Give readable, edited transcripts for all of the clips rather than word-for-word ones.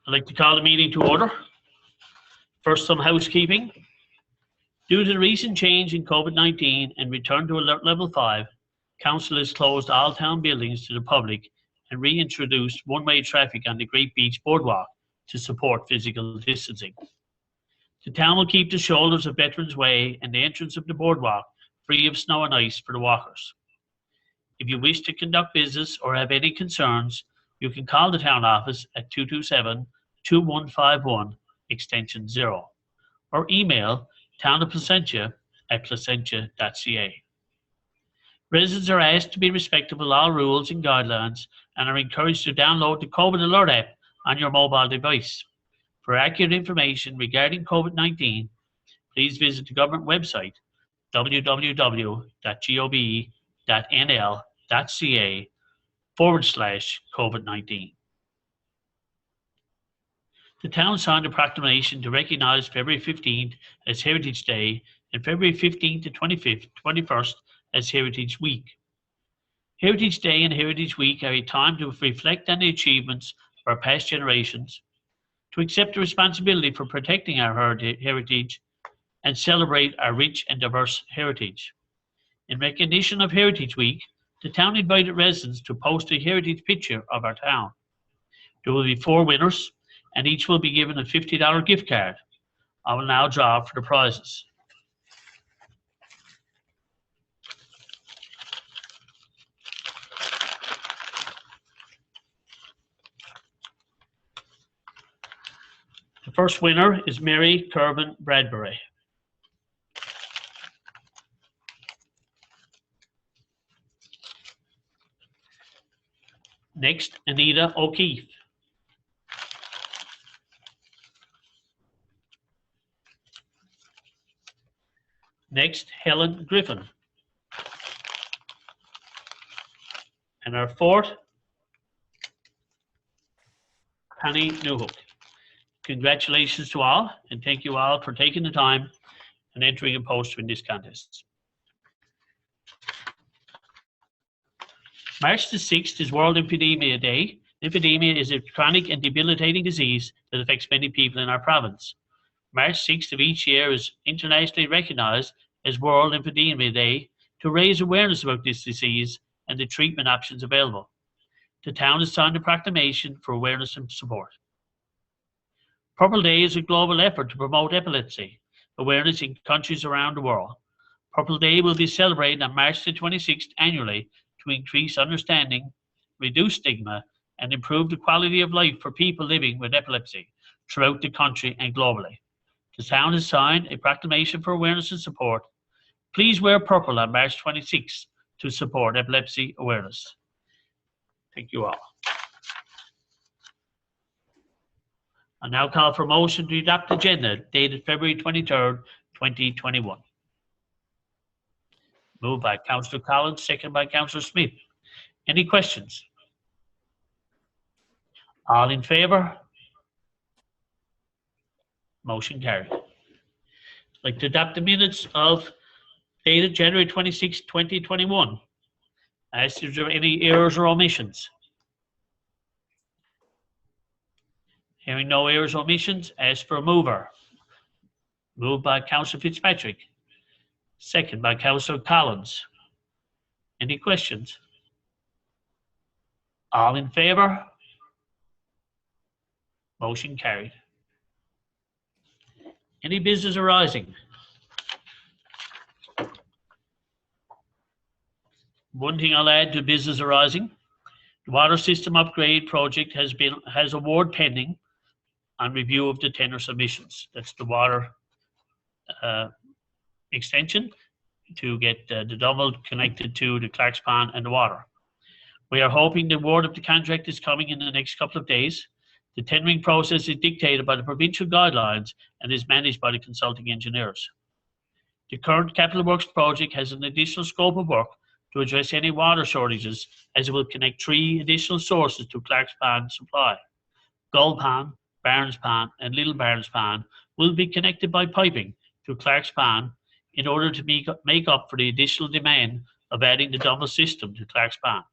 I'd like to call the meeting to order. First, some housekeeping. Due to the recent change in COVID-19 and return to alert level 5, Council has closed all town buildings to the public and reintroduced one-way traffic on the Great Beach Boardwalk to support physical distancing. The town will keep the shoulders of Veterans Way and the entrance of the boardwalk free of snow and ice for the walkers. If you wish to conduct business or have any concerns, you can call the town office at 227-2151 extension 0 or email townofplacentia@placentia.ca. Residents are asked to be respectful of all rules and guidelines and are encouraged to download the COVID Alert app on your mobile device. For accurate information regarding COVID-19, please visit the government website www.gov.nl.ca/COVID-19. The town signed a proclamation to recognise February 15th as Heritage Day and February 15th to 21st as Heritage Week. Heritage Day and Heritage Week are a time to reflect on the achievements of our past generations, to accept the responsibility for protecting our heritage, and celebrate our rich and diverse heritage. In recognition of Heritage Week, the town invited residents to post a heritage picture of our town. There will be 4 winners, and each will be given a $50 gift card. I will now draw for the prizes. The first winner is Mary Kervin Bradbury. Next, Anita O'Keefe. Next, Helen Griffin. And our fourth, Penny Newhook. Congratulations to all, and thank you all for taking the time and entering a poster in this contest. March the 6th is World Lymphedema Day. Lymphedema is a chronic and debilitating disease that affects many people in our province. March 6th of each year is internationally recognized as World Lymphedema Day to raise awareness about this disease and the treatment options available. The town has signed a proclamation for awareness and support. Purple Day is a global effort to promote epilepsy awareness in countries around the world. Purple Day will be celebrated on March the 26th annually to increase understanding, reduce stigma, and improve the quality of life for people living with epilepsy throughout the country and globally. The town has signed a proclamation for awareness and support. Please wear purple on March 26th to support epilepsy awareness. Thank you all. I now call for a motion to adopt the agenda dated February 23rd, 2021. Moved by Councillor Collins, second by Councillor Smith. Any questions? All in favour? Motion carried. I'd like to adopt the minutes of dated January 26, 2021. Ask if there are any errors or omissions. Hearing no errors or omissions, ask for a mover. Moved by Councillor Fitzpatrick. Second by Councillor Collins. Any questions? All in favour? Motion carried. Any business arising? One thing I'll add to business arising. The water system upgrade project has award pending on review of the tender submissions. That's the water extension to get the double connected to the Clark's Pond and the water. We are hoping the award of the contract is coming in the next couple of days. The tendering process is dictated by the provincial guidelines and is managed by the consulting engineers. The current capital works project has an additional scope of work to address any water shortages, as it will connect 3 additional sources to Clark's Pond supply. Gold Pond, Barnes Pond, and Little Barnes Pond will be connected by piping to Clark's Pond in order to make up for the additional demand of adding the double system to Clark's Pond.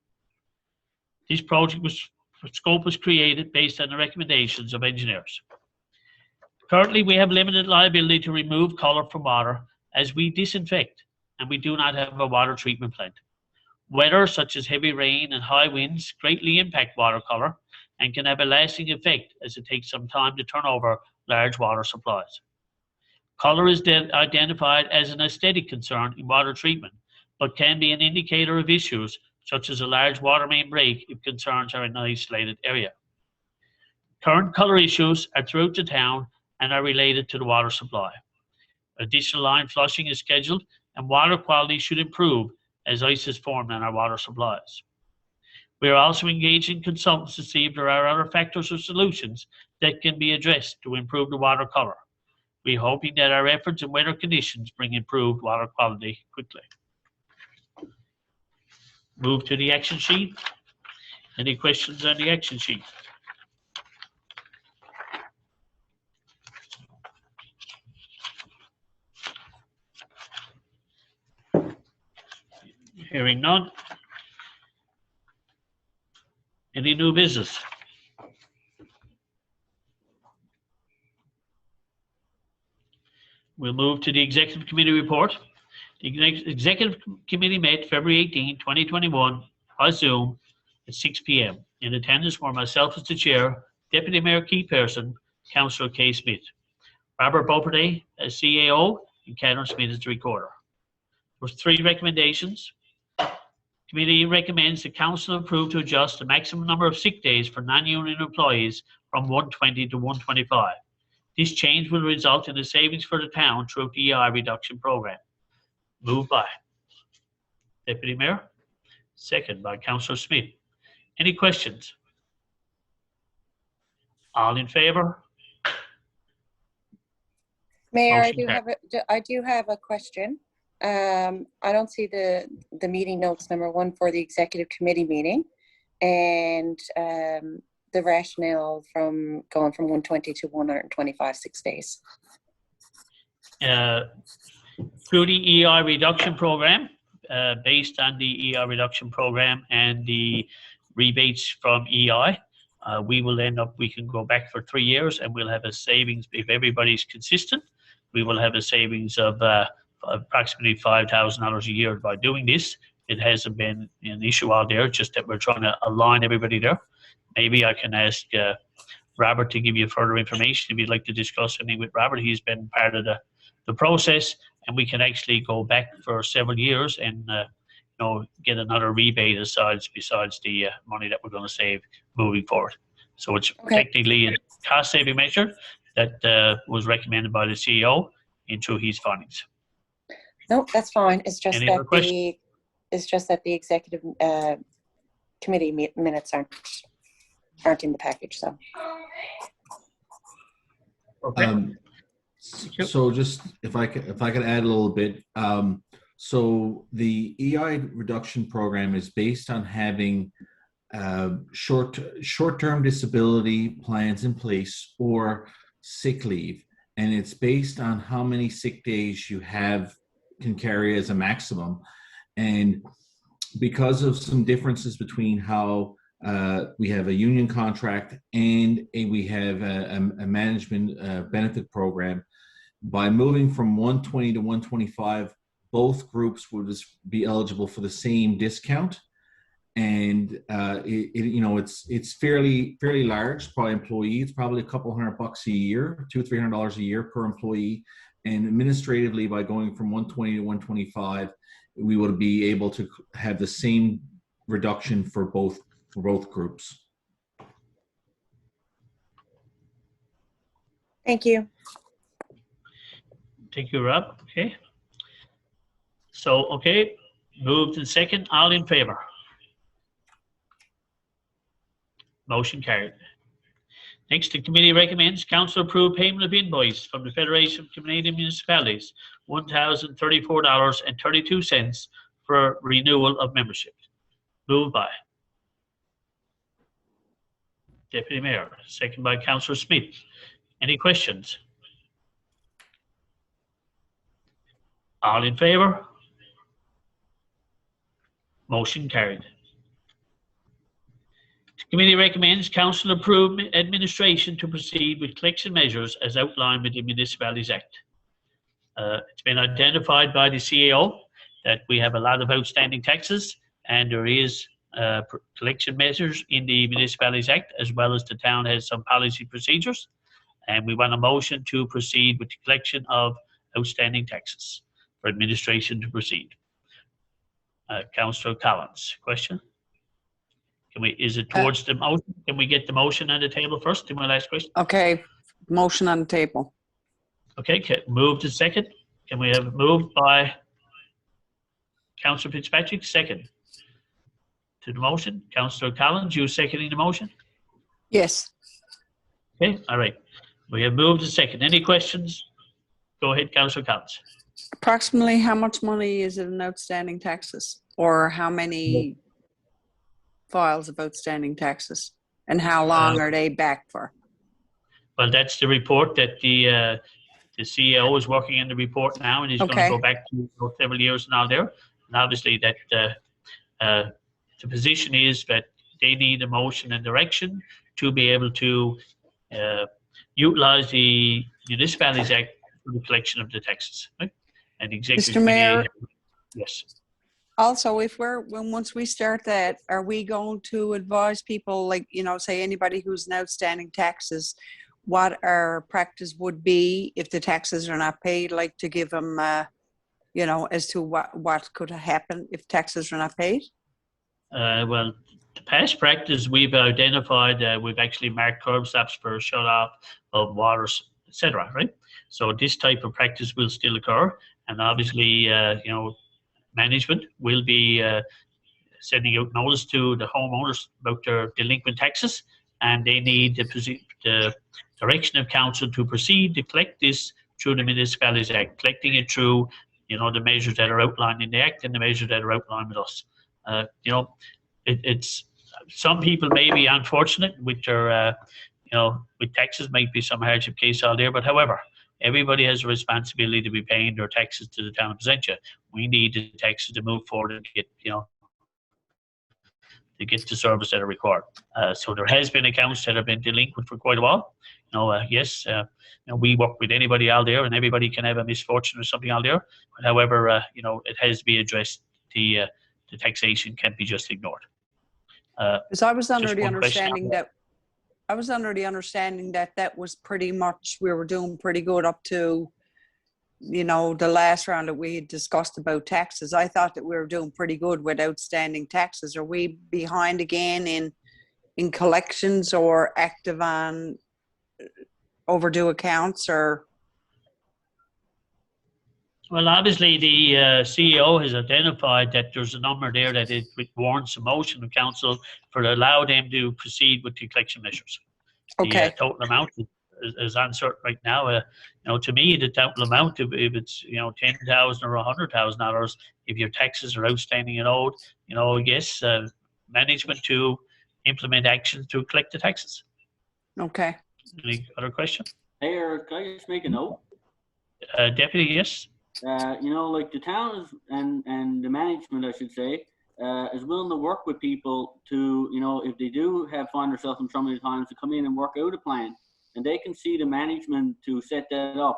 This project was scope was created based on the recommendations of engineers. Currently, we have limited liability to remove colour from water as we disinfect, and we do not have a water treatment plant. Weather such as heavy rain and high winds greatly impact water colour and can have a lasting effect as it takes some time to turn over large water supplies. Colour is identified as an aesthetic concern in water treatment, but can be an indicator of issues such as a large water main break if concerns are in an isolated area. Current colour issues are throughout the town and are related to the water supply. Additional line flushing is scheduled and water quality should improve as ice is formed in our water supplies. We are also engaging consultants to see if there are other factors or solutions that can be addressed to improve the water colour. We're hoping that our efforts and weather conditions bring improved water quality quickly. Move to the action sheet. Any questions on the action sheet? Hearing none. Any new business? We'll move to the Executive Committee report. The Executive Committee met February 18, 2021 by Zoom at 6 p.m. In attendance were myself as the Chair, Deputy Mayor Keith Pearson, Councillor Kay Smith, Robert Beauperday as CAO, and Catherine Smith as the Recorder. There were 3 recommendations. Committee recommends the Council approve to adjust the maximum number of sick days for non-union employees from 120 to 125. This change will result in a savings for the town through the EI reduction program. Moved by Deputy Mayor, second by Councillor Smith. Any questions? All in favour? Mayor, Motion I do have a question. I don't see the meeting notes number 1 for the executive committee meeting, and the rationale from going from 120 to 125 6 days. Through the EI reduction program, based on the EI reduction program and the rebates from EI, we will end up, we can go back for 3 years and we'll have a savings, if everybody's consistent, we will have a savings of approximately $5,000 a year by doing this. It hasn't been an issue out there, just that we're trying to align everybody there. Maybe I can ask Robert to give you further information if you'd like to discuss anything with Robert. He's been part of the process, and we can actually go back for several years and get another rebate besides the money that we're going to save moving forward. So it's technically a cost-saving measure that was recommended by the CEO into his findings. No, that's fine. It's just Any other questions? that the executive committee minutes aren't in the package. So. Okay. So just if I could add a little bit. So the EI reduction program is based on having short-term disability plans in place or sick leave, and it's based on how many sick days you can carry as a maximum. And because of some differences between how we have a union contract and we have a management benefit program, by moving from 120 to 125, both groups would be eligible for the same discount. And it's fairly large by employee. It's probably a couple $100 a year, $200-300 a year per employee. And administratively, by going from 120 to 125, we would be able to have the same reduction for both groups. Thank you. Thank you, Rob. Okay. So, moved and second. All in favour? Motion carried. Next, the committee recommends Council approve payment of invoice from the Federation of Canadian Municipalities, $1,034.32 for renewal of membership. Moved by Deputy Mayor, second by Councillor Smith. Any questions? All in favour? Motion carried. Committee recommends council approve administration to proceed with collection measures as outlined with the Municipalities Act. It's been identified by the CAO that we have a lot of outstanding taxes, and there is collection measures in the Municipalities Act, as well as the town has some policy procedures. And we want a motion to proceed with the collection of outstanding taxes for administration to proceed. Councillor Collins, question? Is it towards the motion? Can we get the motion on the table first? My last question. Okay, motion on the table. Okay, moved to second. Can we have it moved by Councillor Fitzpatrick? Second to the motion. Councillor Collins, you seconding the motion? Yes. Okay, all right. We have moved to second. Any questions? Go ahead, Councillor Collins. Approximately how much money is it in outstanding taxes? Or how many files of outstanding taxes? And how long are they back for? Well, that's the report that the CEO is working on the report now, and he's going to go back to several years now there. And obviously that the position is that they need a motion and direction to be able to utilize the Municipalities Act for the collection of the taxes. Right? And the executive Mr. Mayor, yes. Also, once we start that, are we going to advise people, like, say anybody who's in outstanding taxes, what our practice would be if the taxes are not paid, like to give them, as to what could happen if taxes are not paid? Well, the past practice we've identified, we've actually marked curb stops for shut off of waters, etc. Right? So this type of practice will still occur, and obviously, management will be sending out notice to the homeowners about their delinquent taxes, and they need the direction of council to proceed to collect this through the Municipalities Act, collecting it through, the measures that are outlined in the Act and the measures that are outlined with us. It's some people may be unfortunate with their, with taxes, might be some hardship case out there, but however, everybody has a responsibility to be paying their taxes to the town of Placentia. We need the taxes to move forward and get, to get the service that are required. So there has been accounts that have been delinquent for quite a while. Yes, we work with anybody out there, and everybody can have a misfortune or something out there. But however, it has to be addressed. The taxation can't be just ignored. Because I was under the understanding that that was pretty much, we were doing pretty good up to, the last round that we had discussed about taxes. I thought that we were doing pretty good with outstanding taxes. Are we behind again in collections or active on overdue accounts, or? Well, obviously the CEO has identified that there's a number there that it warrants a motion of council for to allow them to proceed with the collection measures. Okay. The total amount is uncertain right now. To me, the total amount, if it's $10,000 or $100,000, if your taxes are outstanding and owed, yes, management to implement actions to collect the taxes. Okay. Any other question? Hey, Eric, can I just make a note? Deputy, yes. Like the town is, and the management, I should say, is willing to work with people to, if they do find themselves in trouble times, to come in and work out a plan, and they can see the management to set that up.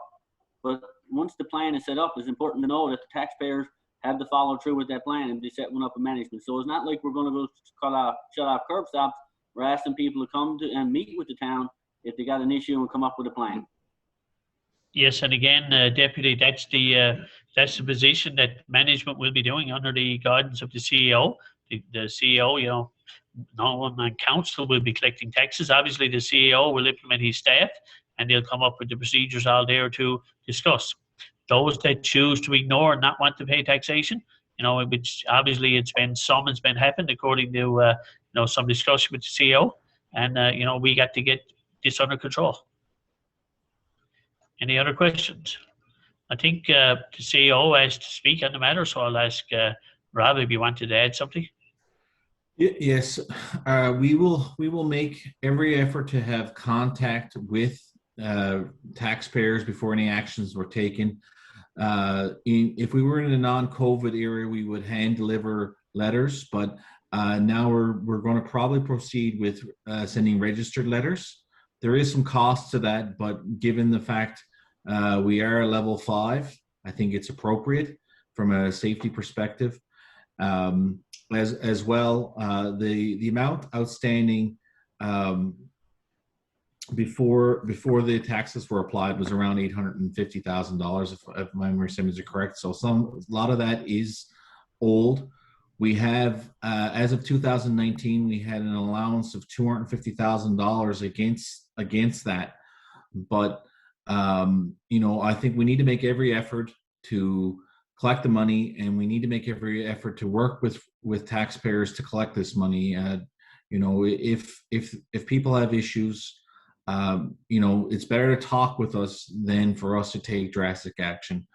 But once the plan is set up, it's important to know that the taxpayers have to follow through with that plan and they set one up with management. So it's not like we're going to go shut off curb stops. We're asking people to come to and meet with the town if they got an issue and come up with a plan. Yes, and again, Deputy, that's the position that management will be doing under the guidance of the CEO. The CEO, no one on council will be collecting taxes. Obviously, the CEO will implement his staff, and they'll come up with the procedures out there to discuss. Those that choose to ignore and not want to pay taxation, which obviously it's been happened according to some discussion with the CEO, and we got to get this under control. Any other questions? I think the CEO asked to speak on the matter, so I'll ask Rob if you wanted to add something. Yes, we will make every effort to have contact with taxpayers before any actions were taken. If we were in a non-COVID era, we would hand deliver letters, but Now we're going to probably proceed with sending registered letters. There is some cost to that, but given the fact we are level 5, I think it's appropriate from a safety perspective. As well, the amount outstanding before the taxes were applied was around $850,000, if my memory serves correct. So a lot of that is old. We have, as of 2019, we had an allowance of $250,000 against that. But I think we need to make every effort to collect the money, and we need to make every effort to work with taxpayers to collect this money. If people have issues, it's better to talk with us than for us to take drastic action.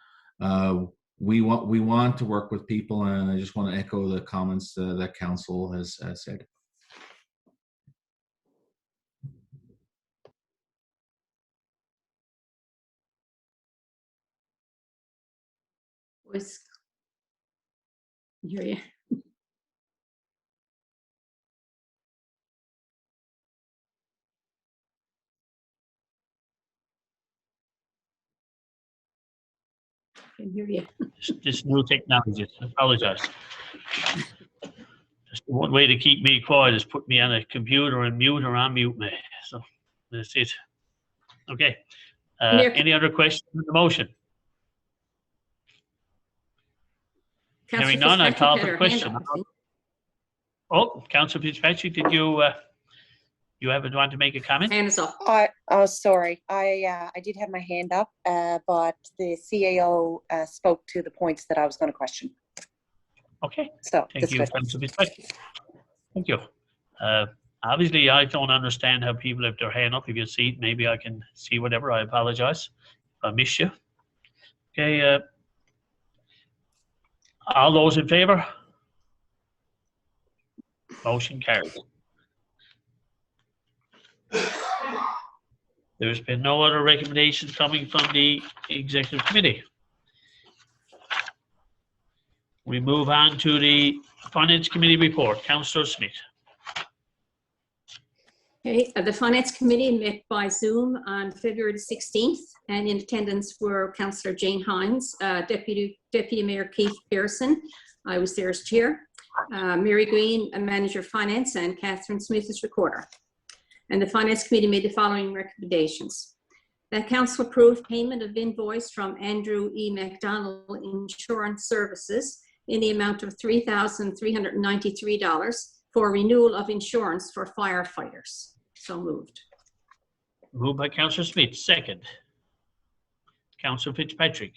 We want to work with people, and I just want to echo the comments that council has said. Hear you. Can hear you. This new technology. I apologize. Just one way to keep me quiet is put me on a computer and mute or unmute me. So that's it. Okay. Any other questions on the motion? Hearing none, I call for the question. Oh, Councillor Fitzpatrick, did you want to make a comment? Hand is up. Sorry. I did have my hand up, but the CAO spoke to the points that I was going to question. Okay. So thank you, Councillor Fitzpatrick. Thank you. Obviously, I don't understand how people have their hand up. If you see it, maybe I can see whatever. I apologize if I missed you. Okay. All those in favour? Motion carried. There's been no other recommendations coming from the Executive Committee. We move on to the Finance Committee report. Councillor Smith. Okay, the Finance Committee met by Zoom on February the 16th, and in attendance were Councillor Jane Hines, Deputy Mayor Keith Pearson, I was there as chair, Mary Green, Manager of Finance, and Catherine Smith as recorder. And the Finance Committee made the following recommendations. That Council approve payment of invoice from Andrew E. McDonald Insurance Services in the amount of $3,393 for renewal of insurance for firefighters. So moved. Moved by Councillor Smith. Second. Councillor Fitzpatrick.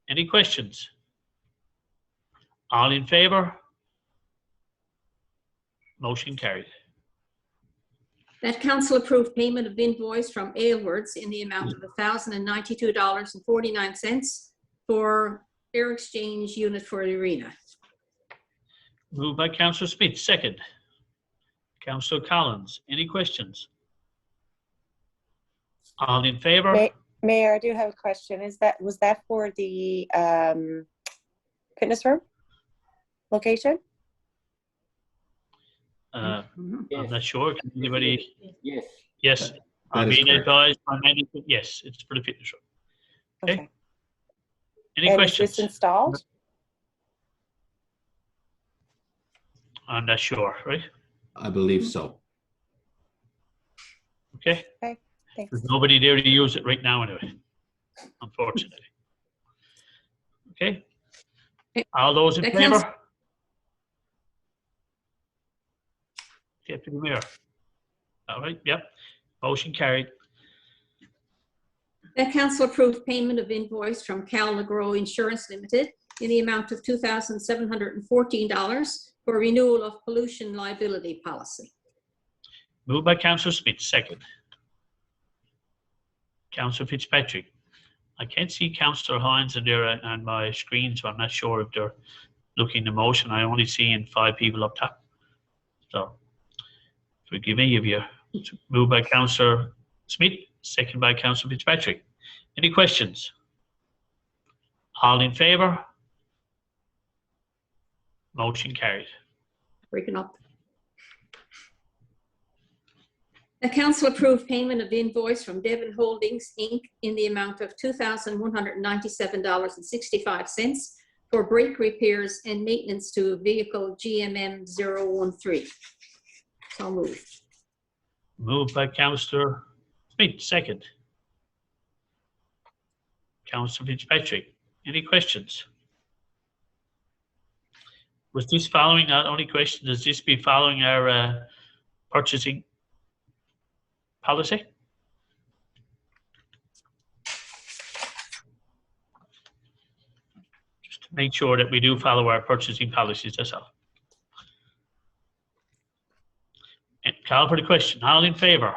Any questions? All in favour? Motion carried. That Council approve payment of invoice from Aylwards in the amount of $1,092.49 for air exchange unit for the arena. Moved by Councillor Smith. Second. Councillor Collins. Any questions? All in favour? Mayor, I do have a question. Was that for the fitness room location? I'm not sure. Can anybody? Yes. Yes. I'm being advised by management. Yes, it's for the fitness room. Okay. Any questions? Is this installed? I'm not sure, right? I believe so. Okay. Okay, thanks. There's nobody there to use it right now anyway, unfortunately. Okay. All those in favour? Deputy Mayor. All right, yep. Motion carried. That Council approved payment of invoice from Cal Legro Insurance Limited in the amount of $2,714 for renewal of pollution liability policy. Moved by Councillor Smith. Second. Councillor Fitzpatrick. I can't see Councillor Hines in there on my screen, so I'm not sure if they're looking the motion. I only see 5 people up top. So forgive me if you moved by Councillor Smith, second by Councillor Fitzpatrick. Any questions? All in favour? Motion carried. breaking up. The council approved payment of invoice from Devon Holdings, Inc. in the amount of $2,197.65 for brake repairs and maintenance to vehicle GMM 013. So moved. Moved by Councillor Smith, second. Councillor Fitzpatrick, any questions? Was this following, not only question, does this be following our purchasing policy? Just to make sure that we do follow our purchasing policies, that's all. And call for the question. All in favour?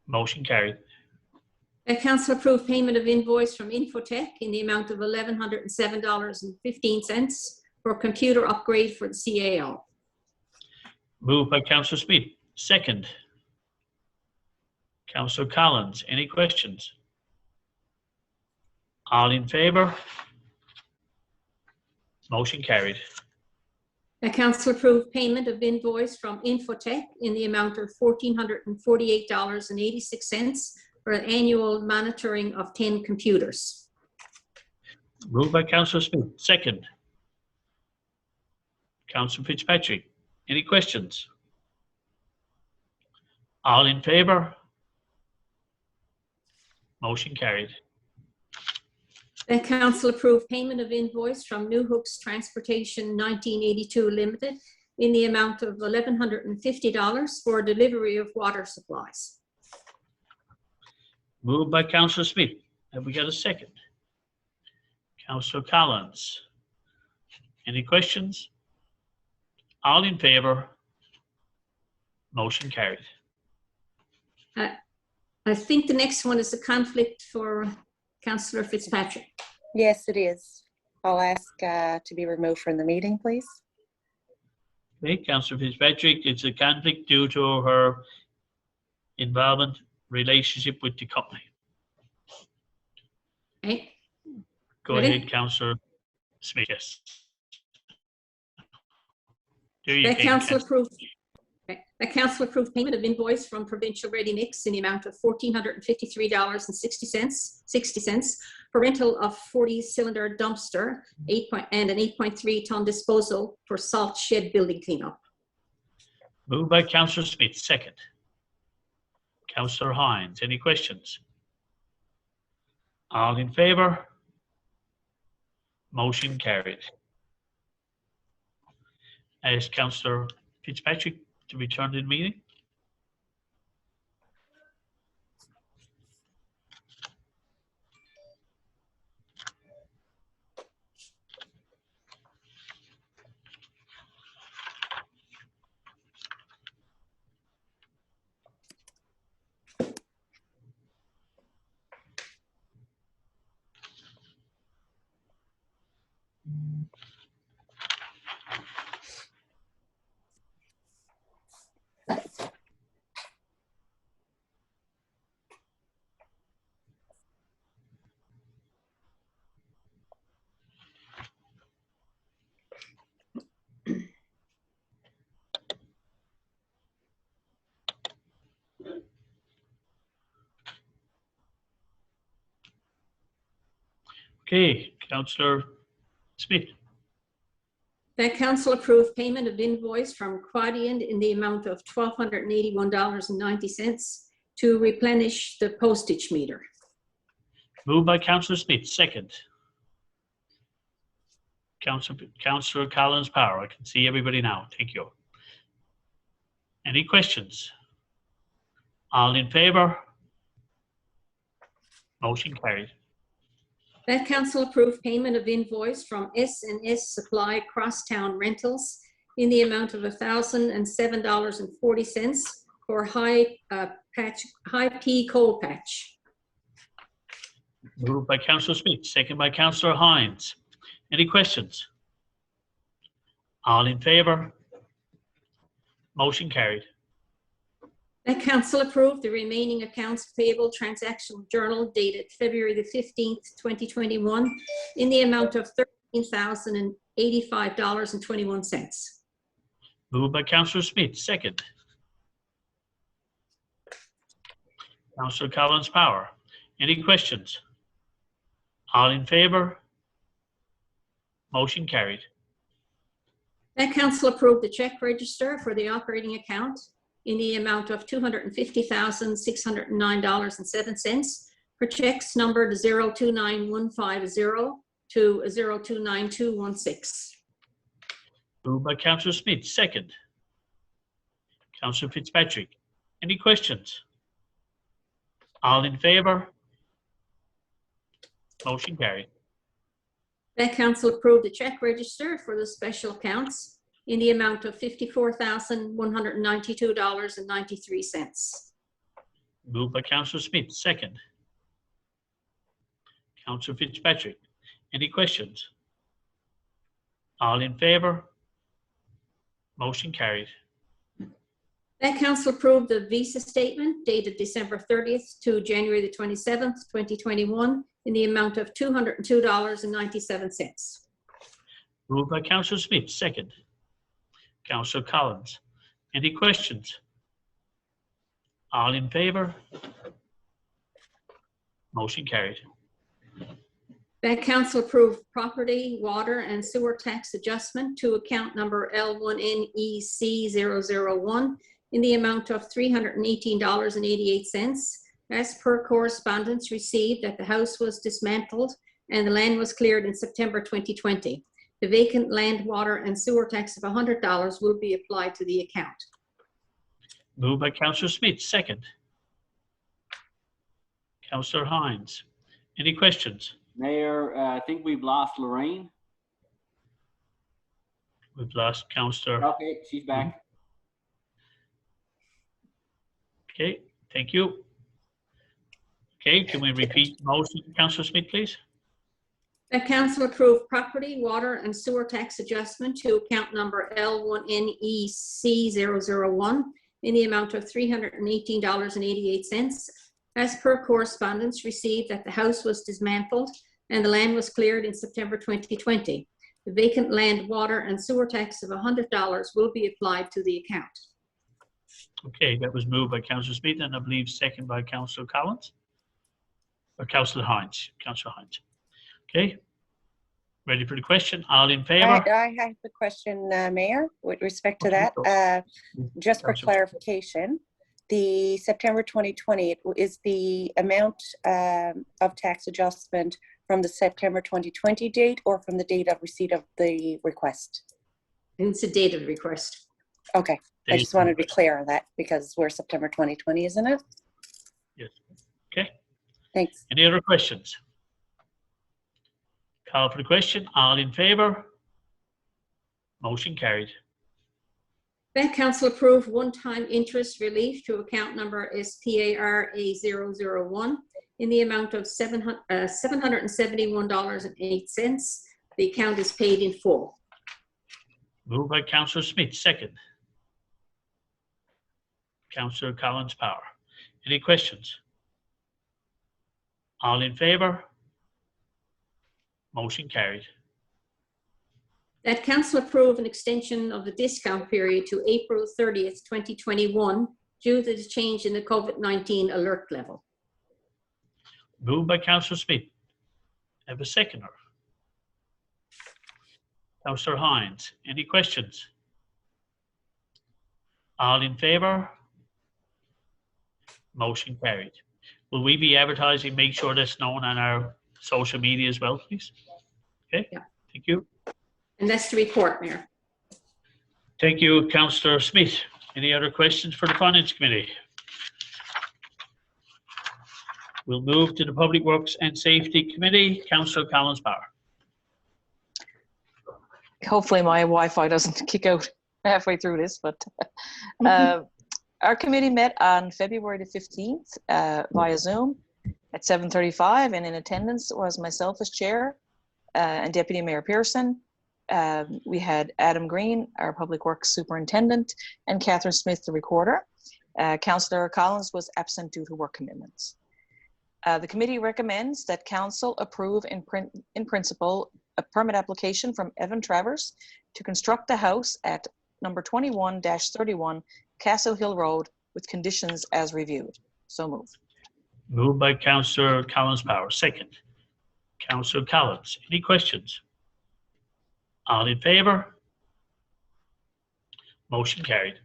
Motion carried. The council approved payment of invoice from Infotech in the amount of $1,107.15 for computer upgrade for the CAO. Moved by Councillor Smith, second. Councillor Collins, any questions? All in favour? Motion carried. The council approved payment of invoice from Infotech in the amount of $1,448.86 for an annual monitoring of 10 computers. Moved by Councillor Smith, second. Councillor Fitzpatrick, any questions? All in favour? Motion carried. The council approved payment of invoice from New Hooks Transportation 1982 Limited in the amount of $1,150 for delivery of water supplies. Moved by Councillor Smith. Have we got a second? Councillor Collins. Any questions? All in favour? Motion carried. I think the next one is a conflict for Councillor Fitzpatrick. Yes, it is. I'll ask to be removed from the meeting, please. Okay, Councillor Fitzpatrick, it's a conflict due to her involvement, relationship with the company. Okay. Go Ready? ahead, Councillor Smith. Yes. There you The go, council approved. The council approved payment of invoice from Provincial Ready Mix in the amount of $1,453.60 for rental of 40-cylinder dumpster and an 8.3 ton disposal for salt shed building cleanup. Moved by Councillor Smith, second. Councillor Hines, any questions? All in favour? Motion carried. I ask Councillor Fitzpatrick to return to the meeting. Okay, Councillor Smith. The council approved payment of invoice from Quadient in the amount of $1,281.90 to replenish the postage meter. Moved by Councillor Smith, second. Councillor Collins Power. I can see everybody now. Thank you. Any questions? All in favour? Motion carried. That council approved payment of invoice from S&S Supply Crosstown Rentals in the amount of $1,007.40 for high P coal patch. Moved by Councillor Smith, second by Councillor Hines. Any questions? All in favour? Motion carried. That council approved the remaining accounts payable transaction journal dated February the 15th, 2021 in the amount of $85.21. Moved by Councillor Smith, second. Councillor Collins Power. Any questions? All in favour? Motion carried. That council approved the check register for the operating account in the amount of $250,609.07 for checks numbered 029150 to 029216. Moved by Councillor Smith, second. Councillor Fitzpatrick. Any questions? All in favour? Motion carried. That council approved the check register for the special accounts in the amount of $54,192.93. Moved by Councillor Smith, second. Councillor Fitzpatrick. Any questions? All in favour? Motion carried. That council approved the visa statement dated December 30th to January the 27th, 2021 in the amount of $202.97. Moved by Councillor Smith, second. Councillor Collins. Any questions? All in favour? Motion carried. That council approved property, water, and sewer tax adjustment to account number L1NEC001 in the amount of $318.88 as per correspondence received that the house was dismantled and the land was cleared in September 2020. The vacant land, water, and sewer tax of $100 will be applied to the account. Moved by Councillor Smith, second. Councillor Hines. Any questions? Mayor, I think we've lost Lorraine. We've lost Councillor. Okay, she's back. Okay, thank you. Okay, can we repeat the motion, Councillor Smith, please? That council approved property, water, and sewer tax adjustment to account number L1NEC001 in the amount of $318.88 as per correspondence received that the house was dismantled and the land was cleared in September 2020. The vacant land, water, and sewer tax of $100 will be applied to the account. Okay, that was moved by Councillor Smith and I believe second by Councillor Collins. Or Councillor Hines. Councillor Hines. Okay. Ready for the question? All in favour? I have a question, Mayor, with respect to that. Just for clarification, the September 2020 is the amount of tax adjustment from the September 2020 date or from the date of receipt of the request? It's the date of the request. Okay, I just wanted to be clear on that because we're September 2020, isn't it? Yes. Okay. Thanks. Any other questions? Call for the question. All in favour? Motion carried. That council approved one-time interest relief to account number SPARA001 in the amount of $771.08. The account is paid in full. Moved by Councillor Smith, second. Councillor Collins Power. Any questions? All in favour? Motion carried. That council approved an extension of the discount period to April 30th, 2021 due to the change in the COVID-19 alert level. Moved by Councillor Smith. Have a seconder. Councillor Hines. Any questions? All in favour? Motion carried. Will we be advertising? Make sure that's known on our social media as well, please. Okay. Yeah. Thank you. And that's the report, Mayor. Thank you, Councillor Smith. Any other questions for the Finance Committee? We'll move to the Public Works and Safety Committee. Councillor Collins Power. Hopefully my Wi-Fi doesn't kick out halfway through this, but our committee met on February the 15th via Zoom at 7:35, and in attendance was myself as chair and Deputy Mayor Pearson. We had Adam Green, our Public Works Superintendent, and Catherine Smith, the recorder. Councillor Collins was absent due to work commitments. The committee recommends that Council approve in principle a permit application from Evan Travers to construct a house at number 21-31 Castle Hill Road with conditions as reviewed. So moved. Moved by Councillor Collins Power, second. Councillor Collins, any questions? All in favour? Motion carried.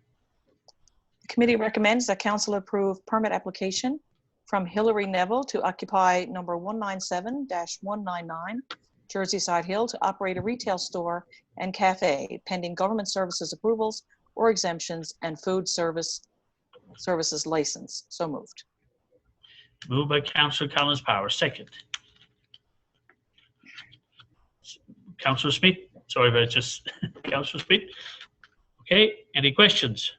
The committee recommends that council approve permit application from Hilary Neville to occupy number 197-199 Jersey Side Hill to operate a retail store and cafe pending government services approvals or exemptions and food services license. So moved. Moved by Councillor Collins Power, second. Councillor Smith, sorry about just Councillor Smith. Okay, any questions?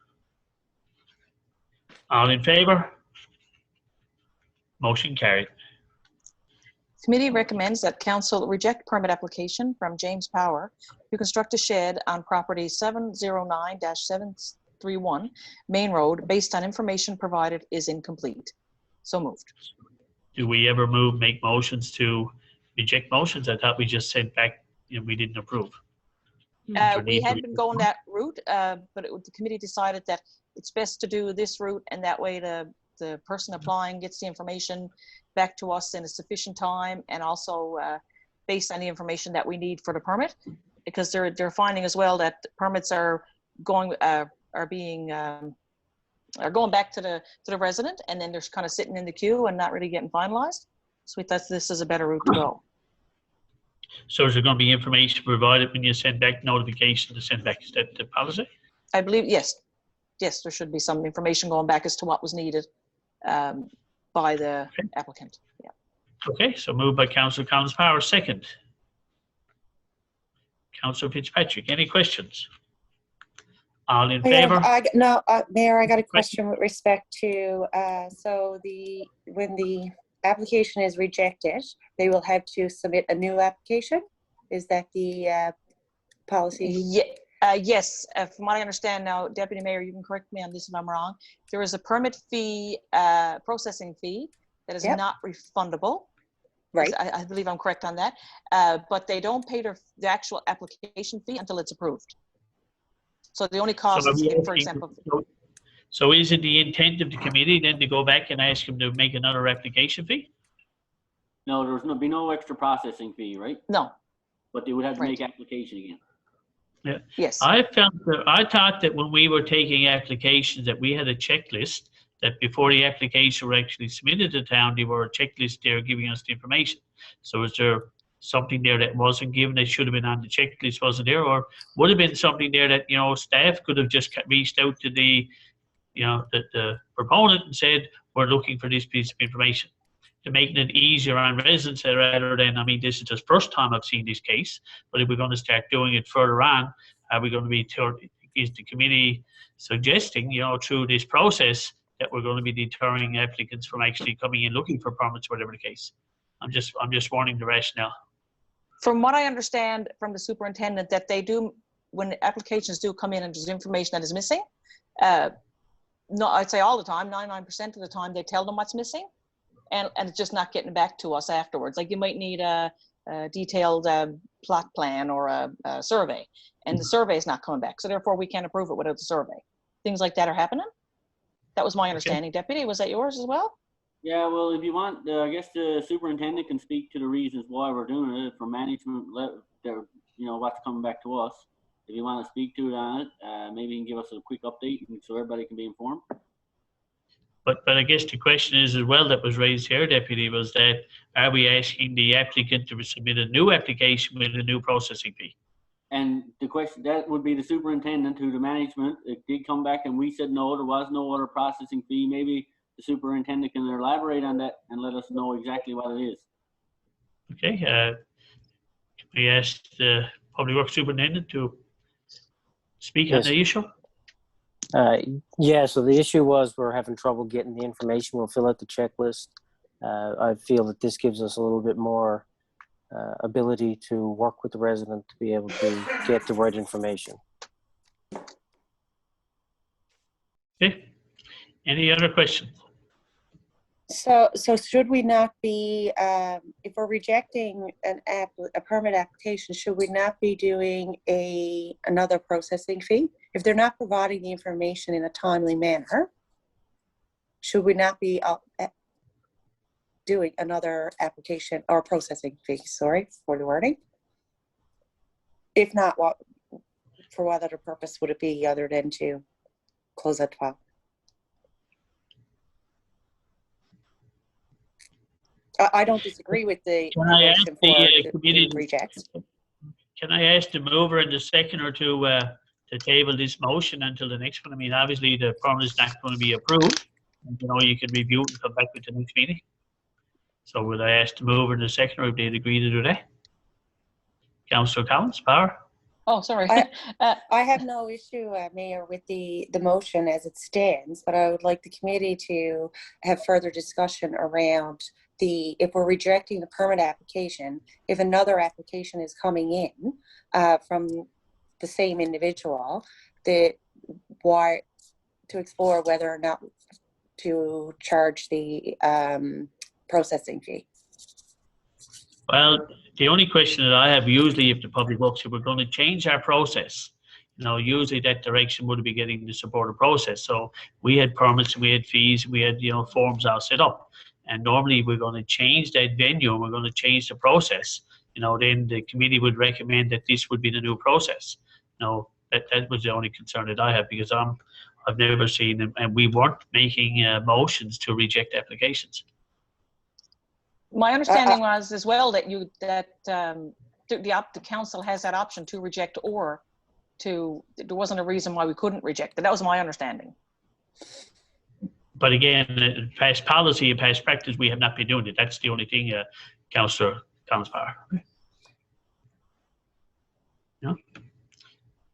All in favour? Motion carried. Committee recommends that council reject permit application from James Power to construct a shed on property 709-731 Main Road based on information provided is incomplete. So moved. Do we ever make motions to reject motions? I thought we just sent back, we didn't approve. We had been going that route, but the committee decided that it's best to do this route, and that way the person applying gets the information back to us in a sufficient time, and also based on the information that we need for the permit, because they're finding as well that permits are going back to the resident, and then they're kind of sitting in the queue and not really getting finalized. So we thought this is a better route to go. So is there going to be information provided when you send back notification to send back? Is that the policy? I believe, yes. Yes, there should be some information going back as to what was needed by the applicant. Yeah. Okay, so moved by Councillor Collins Power, second. Councillor Fitzpatrick, any questions? All in favour? Mayor, I got a question with respect to, when the application is rejected, they will have to submit a new application? Is that the policy? Yeah, yes, from what I understand now, Deputy Mayor, you can correct me on this if I'm wrong. There is a permit fee, processing fee that is not refundable. Right. I believe I'm correct on that. But they don't pay the actual application fee until it's approved. So the only cost, for example. So is it the intent of the committee then to go back and ask them to make another application fee? No, there's be no extra processing fee, right? No. But they would have to make application again. Yeah. Yes. I thought that when we were taking applications that we had a checklist that before the application were actually submitted to town, there were a checklist there giving us the information. So is there something there that wasn't given that should have been on the checklist, wasn't there? Or would have been something there that, staff could have just reached out to the proponent and said, we're looking for this piece of information, to making it easier on residents rather than, this is just first time I've seen this case, but if we're going to start doing it further on, are we going to be, is the committee suggesting, through this process that we're going to be deterring applicants from actually coming in looking for permits, whatever the case? I'm just warning the rationale. From what I understand from the superintendent, that they do, when applications do come in and there's information that is missing, no, I'd say all the time, 99% of the time, they tell them what's missing, and it's just not getting back to us afterwards. Like you might need a detailed plot plan or a survey, and the survey is not coming back. So therefore, we can't approve it without the survey. Things like that are happening. That was my understanding. Deputy, was that yours as well? Yeah, well, if you want, I guess the superintendent can speak to the reasons why we're doing it for management, what's coming back to us. If you want to speak to it on it, maybe you can give us a quick update so everybody can be informed. But I guess the question is as well that was raised here, Deputy, was that are we asking the applicant to submit a new application with a new processing fee? And the question, that would be the superintendent to the management. It did come back and we said no, there was no other processing fee. Maybe the superintendent can elaborate on that and let us know exactly what it is. Okay. Can we ask the Public Works Superintendent to speak on the issue? Yeah, so the issue was we're having trouble getting the information. We'll fill out the checklist. I feel that this gives us a little bit more ability to work with the resident to be able to get the right information. Okay. Any other questions? So should we not be, if we're rejecting a permit application, should we not be doing another processing fee? If they're not providing the information in a timely manner, should we not be doing another application or processing fee? Sorry for the wording. If not, for what other purpose would it be other than to close that file? I don't disagree with the Can I ask motion the for committee the rejects. Can I ask the mover and the seconder to table this motion until the next one? I mean, obviously the permit is not going to be approved. And, you know, you can review it and come back with the next meeting. So would I ask the mover and the seconder if they'd agree to do that? Councillor Collins, Power? Oh, sorry. I have no issue, Mayor, with the motion as it stands, but I would like the committee to have further discussion around if we're rejecting the permit application, if another application is coming in from the same individual, to explore whether or not to charge the processing fee. Well, the only question that I have usually, if the public works, if we're going to change our process, you know, usually that direction would be getting the supported process. So we had permits and we had fees, we had, you know, forms all set up. And normally we're going to change that venue and we're going to change the process. You know, then the committee would recommend that this would be the new process. You know, that was the only concern that I have, because I've never seen them, and we weren't making motions to reject applications. My understanding was as well that the council has that option to reject or to. There wasn't a reason why we couldn't reject it. That was my understanding. But again, past policy and past practice, we have not been doing it. That's the only thing, Councillor Power. Yeah.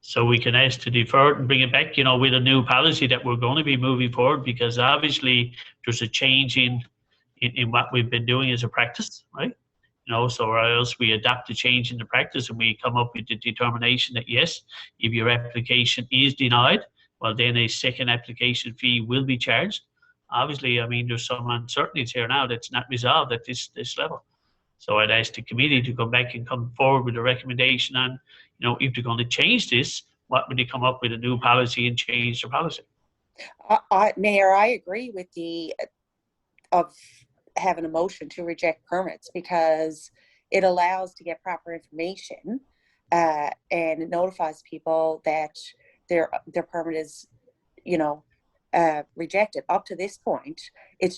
So we can ask to defer it and bring it back, you know, with a new policy that we're going to be moving forward, because obviously there's a change in what we've been doing as a practice, right? You know, so or else we adapt the change in the practice and we come up with the determination that yes, if your application is denied, well then a second application fee will be charged. Obviously, I mean, there's some uncertainties here now that's not resolved at this level. So I'd ask the committee to come back and come forward with a recommendation on, you know, if they're going to change this, what would they come up with a new policy and change the policy? Mayor, I agree with of having a motion to reject permits, because it allows to get proper information and it notifies people that their permit is, you know, rejected. Up to this point, it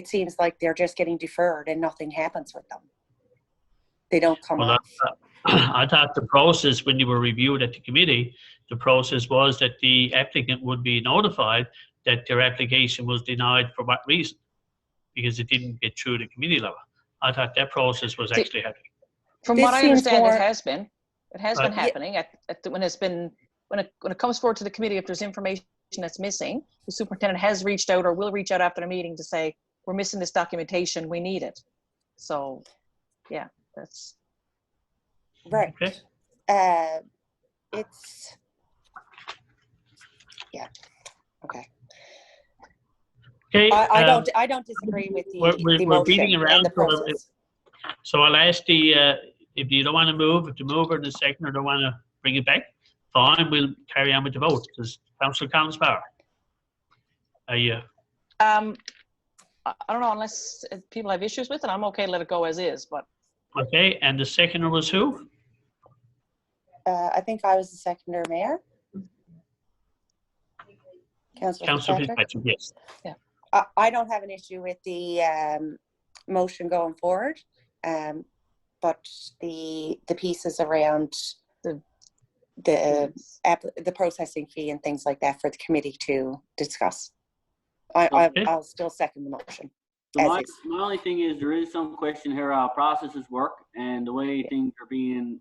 seems like they're just getting deferred and nothing happens with them. They don't come off. I thought the process, when they were reviewed at the committee, the process was that the applicant would be notified that their application was denied for what reason, because it didn't get through the committee level. I thought that process was actually happening. From what I understand, it has been. It has been happening when it comes forward to the committee. If there's information that's missing, the superintendent has reached out or will reach out after the meeting to say, we're missing this documentation, we need it. So, yeah, that's right. Okay. It's yeah. Okay. Okay. I don't disagree with the we're beating motion around and the process. So I'll ask if you don't want to move, if the mover and the seconder don't want to bring it back, fine, we'll carry on with the vote. Does Councillor Collins Power? I don't know, unless people have issues with it, I'm okay to let it go as is, but. Okay, and the seconder was who? I think I was the seconder, Mayor. Councillor Fitzpatrick, yes. Yeah. I don't have an issue with the motion going forward, but the pieces around the processing fee and things like that for the committee to discuss. I'll still second the motion. So my only thing is, there is some question here how processes work and the way things are being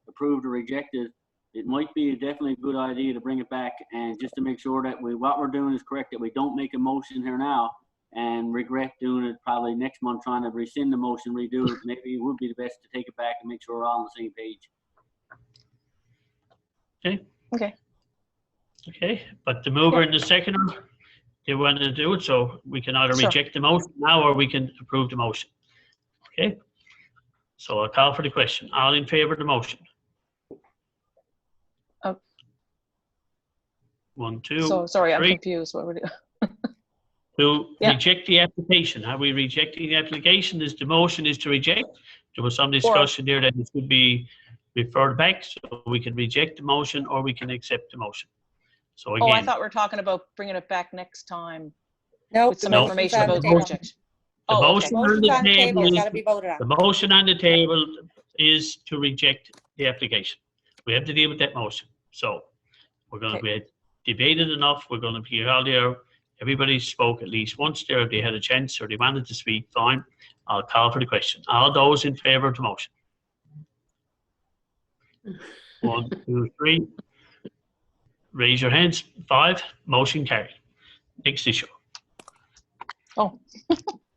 approved or rejected. It might be definitely a good idea to bring it back, and just to make sure that what we're doing is correct, that we don't make a motion here now and regret doing it probably next month, trying to rescind the motion, redo it. Maybe it would be the best to take it back and make sure we're all on the same page. Okay. Okay. Okay, but the mover and the seconder, they want to do it, so we can either Sure. reject the motion now or we can approve the motion. Okay? So I'll call for the question. All in favor of the motion? Oh. 1, 2, So sorry, I'm 3. confused. What would it? To Yeah. reject the application. Are we rejecting the application? Is the motion is to reject? There was some discussion there that it should be referred back, so we can reject the motion or we can accept the motion. So Oh, I again, thought we were talking about bringing it back next time Nope, with some the motion's information on the about the table. rejection. the Oh, okay. motion on Motion's the on the table, table it's is, gotta be voted on. the motion on the table is to reject the application. We have to deal with that motion. So we're going to be debated enough. We're going to be all there. Everybody spoke at least once there. If they had a chance or they wanted to speak, fine. I'll call for the question. All those in favor of the motion? 1, 2, 3. Raise your hands. 5. Motion carried. Next issue. Oh,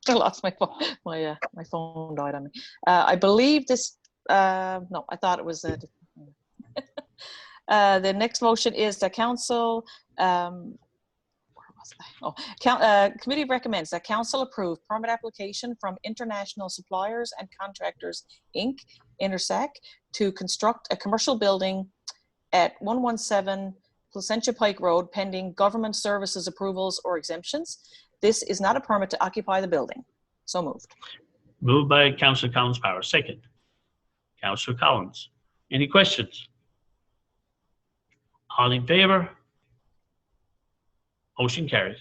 I lost my phone. My phone died on me. I believe this. No, I thought it was. The next motion is the council. Committee recommends that council approve permit application from International Suppliers and Contractors, Inc., Intersec, to construct a commercial building at 117 Placentia Pike Road, pending government services approvals or exemptions. This is not a permit to occupy the building. So moved. Moved by Councillor Collins Power. Second. Councillor Collins. Any questions? All in favor? Motion carried.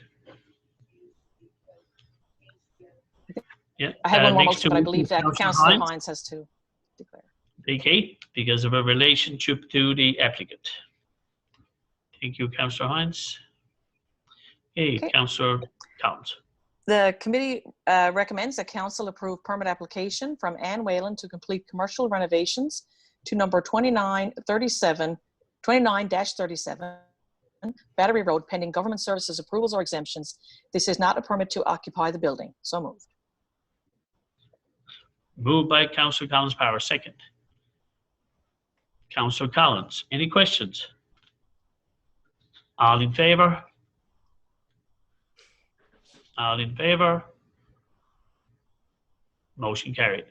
Yeah. I had one more next motion, but I to believe that Councillor Councillor Hines has to declare. Vacate because of a relationship to the applicant. Thank you, Councillor Hines. Hey, Okay. Councillor Collins. The committee recommends that council approve permit application from Ann Whalen to complete commercial renovations to number 29-37 Battery Road, pending government services approvals or exemptions. This is not a permit to occupy the building. So moved. Moved by Councillor Collins Power. Second. Councillor Collins. Any questions? All in favor? All in favor? Motion carried.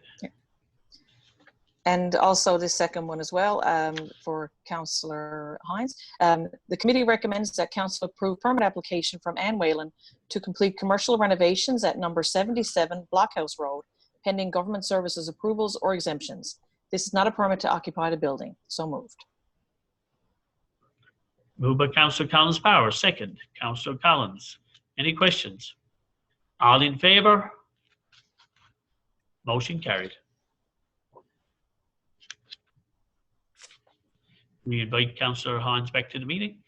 And also the second one as well, for Councillor Hines. The committee recommends that council approve permit application from Ann Whalen to complete commercial renovations at number 77 Blockhouse Road, pending government services approvals or exemptions. This is not a permit to occupy the building. So moved. Moved by Councillor Collins Power. Second. Councillor Collins. Any questions? All in favor? Motion carried. We invite Councillor Hines back to the meeting.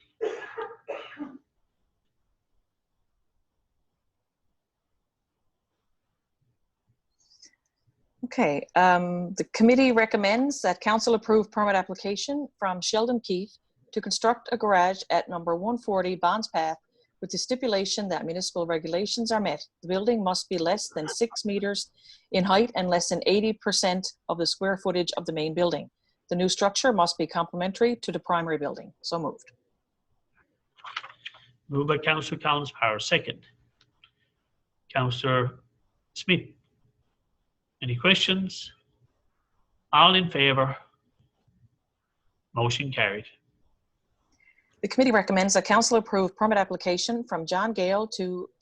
Okay, the committee recommends that council approve permit application from Sheldon Keefe to construct a garage at number 140 Bonds Path with the stipulation that municipal regulations are met. The building must be less than 6 meters in height and less than 80% of the square footage of the main building. The new structure must be complementary to the primary building. So moved. Moved by Councillor Collins Power. Second. Councillor Smith. Any questions? All in favor? Motion carried. The committee recommends that council approve permit application from John Gale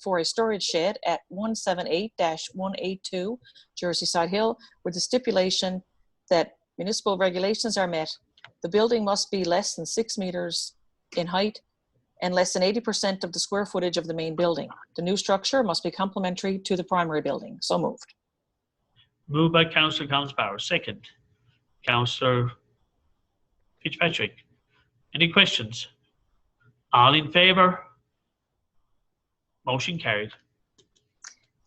for a storage shed at 178-182 Jersey Side Hill with the stipulation that municipal regulations are met. The building must be less than 6 meters in height and less than 80% of the square footage of the main building. The new structure must be complementary to the primary building. So moved. Moved by Councillor Collins Power. Second. Councillor Fitzpatrick. Any questions? All in favor? Motion carried.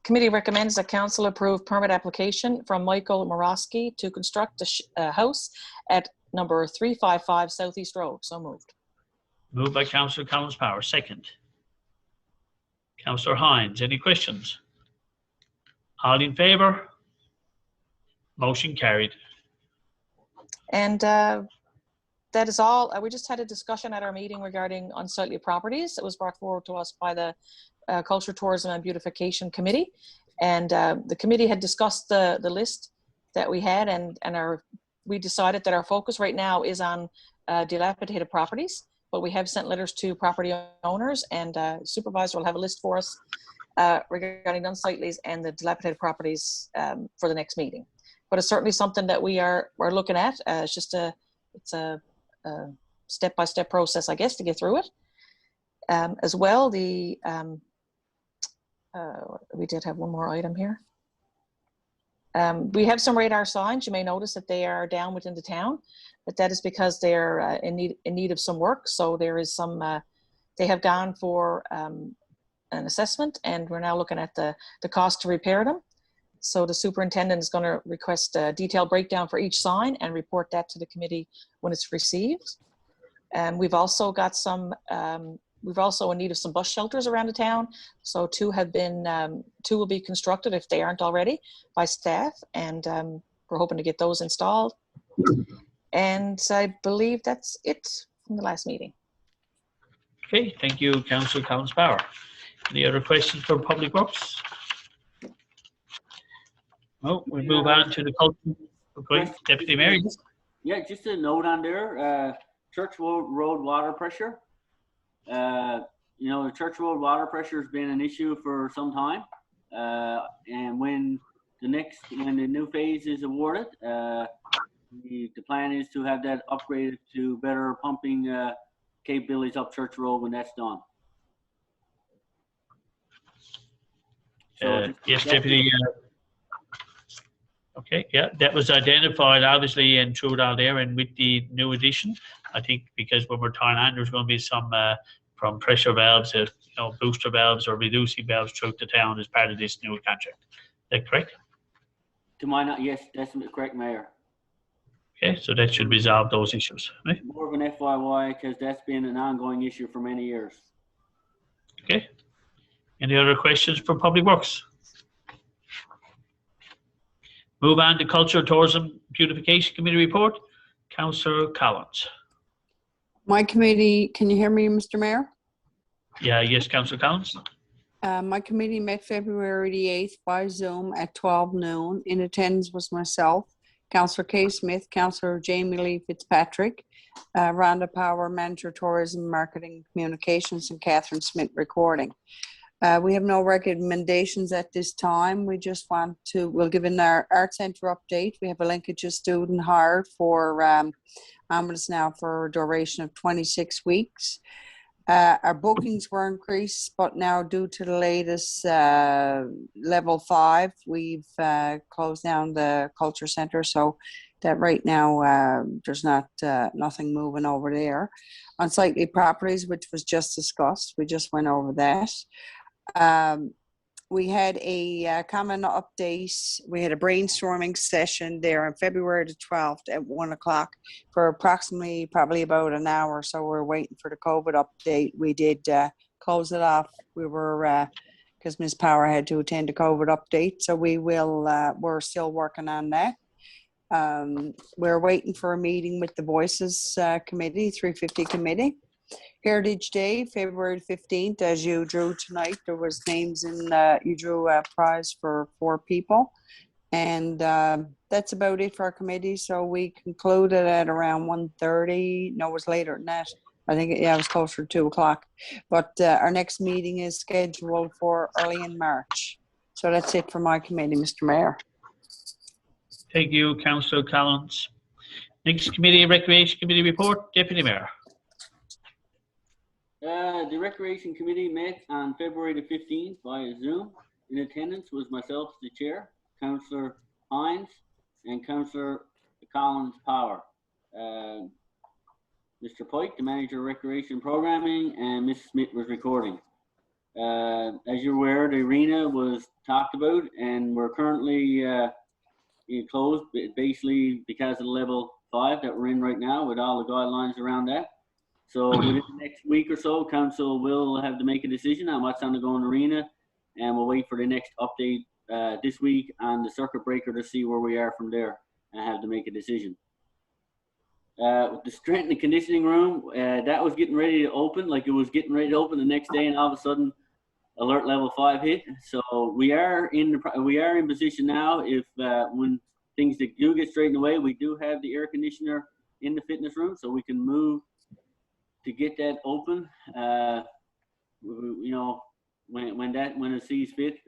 Committee recommends that council approve permit application from Michael Morosky to construct a house at number 355 Southeast Road. So moved. Moved by Councillor Collins Power. Second. Councillor Hines. Any questions? All in favor? Motion carried. And that is all. We just had a discussion at our meeting regarding unsightly properties. It was brought forward to us by the Culture, Tourism and Beautification Committee. And the committee had discussed the list that we had, and we decided that our focus right now is on dilapidated properties, but we have sent letters to property owners, and supervisor will have a list for us regarding unsightlies and the dilapidated properties for the next meeting. But it's certainly something that we're looking at. It's a step-by-step process, I guess, to get through it. As well, we did have one more item here. We have some radar signs. You may notice that they are down within the town, but that is because they're in need of some work. So there is some, they have gone for an assessment, and we're now looking at the cost to repair them. So the superintendent is going to request a detailed breakdown for each sign and report that to the committee when it's received. And we've also got some, we've also in need of some bus shelters around the town. So two will be constructed, if they aren't already, by staff. And we're hoping to get those installed. And I believe that's it from the last meeting. Okay, thank you, Councillor Collins-Power. Any other questions for Public Works? No, we move on to the culture. Okay, Deputy Mayor. Yeah, just a note on there. Church Road water pressure. You know, the Church Road water pressure has been an issue for some time. And when the new phase is awarded, the plan is to have that upgraded to better pumping capabilities up Church Road when that's done. So yes, Deputy. Okay, yeah, that was identified obviously and threw it out there, and with the new addition, I think because when we're tying on, there's going to be some from pressure valves to booster valves or reducing valves throughout the town as part of this new contract. Is that correct? To my knowledge, yes, that's correct, Mayor. Okay, so that should resolve those issues, right? More of an FYI, because that's been an ongoing issue for many years. Okay. Any other questions for Public Works? Move on to Culture, Tourism, Beautification Committee report. Councillor Collins. My committee, can you hear me, Mr. Mayor? Yeah, yes, Councillor Collins. My committee met February the 8th by Zoom at 12 noon. In attendance was myself, Councillor Kay Smith, Councillor Jamie Lee Fitzpatrick, Rhonda Power, Manager Tourism, Marketing, Communications, and Catherine Smith, Recording. We have no recommendations at this time. We just want to, we'll give in our Art Centre update. We have a linkages student hired for ambulance now for a duration of 26 weeks. Our bookings were increased, but now due to the latest level 5, we've closed down the Culture Centre. So that right now there's nothing moving over there. Unsightly properties, which was just discussed, we just went over that. We had a common update. We had a brainstorming session there on February the 12th at 1 o'clock for approximately probably about an hour. So we're waiting for the COVID update. We did close it off. We were, because Ms. Power had to attend a COVID update. So we will, we're still working on that. We're waiting for a meeting with the Voices Committee, 350 Committee. Heritage Day, February 15th, as you drew tonight, there was names in, you drew a prize for 4 people. And that's about it for our committee. So we concluded at around 1:30. No, it was later than that. I think, yeah, it was closer to 2 o'clock. But our next meeting is scheduled for early in March. So that's it for my committee, Mr. Mayor. Thank you, Councillor Collins. Next committee, Recreation Committee report, Deputy Mayor. The Recreation Committee met on February the 15th via Zoom. In attendance was myself, the chair, Councillor Hines, and Councillor Collins-Power. Mr. Pike, the Manager of Recreation Programming, and Ms. Smith was recording. As you're aware, the arena was talked about, and we're currently closed, basically because of the level 5 that we're in right now with all the guidelines around that. So within the next week or so, council will have to make a decision on what's on the going arena, and we'll wait for the next update this week on the circuit breaker to see where we are from there and have to make a decision. With the strength and conditioning room, that was getting ready to open, like it was getting ready to open the next day, and all of a sudden alert level 5 hit. So we are in position now. If when things that do get straightened away, we do have the air conditioner in the fitness room, so we can move to get that open. You know, when it sees fit.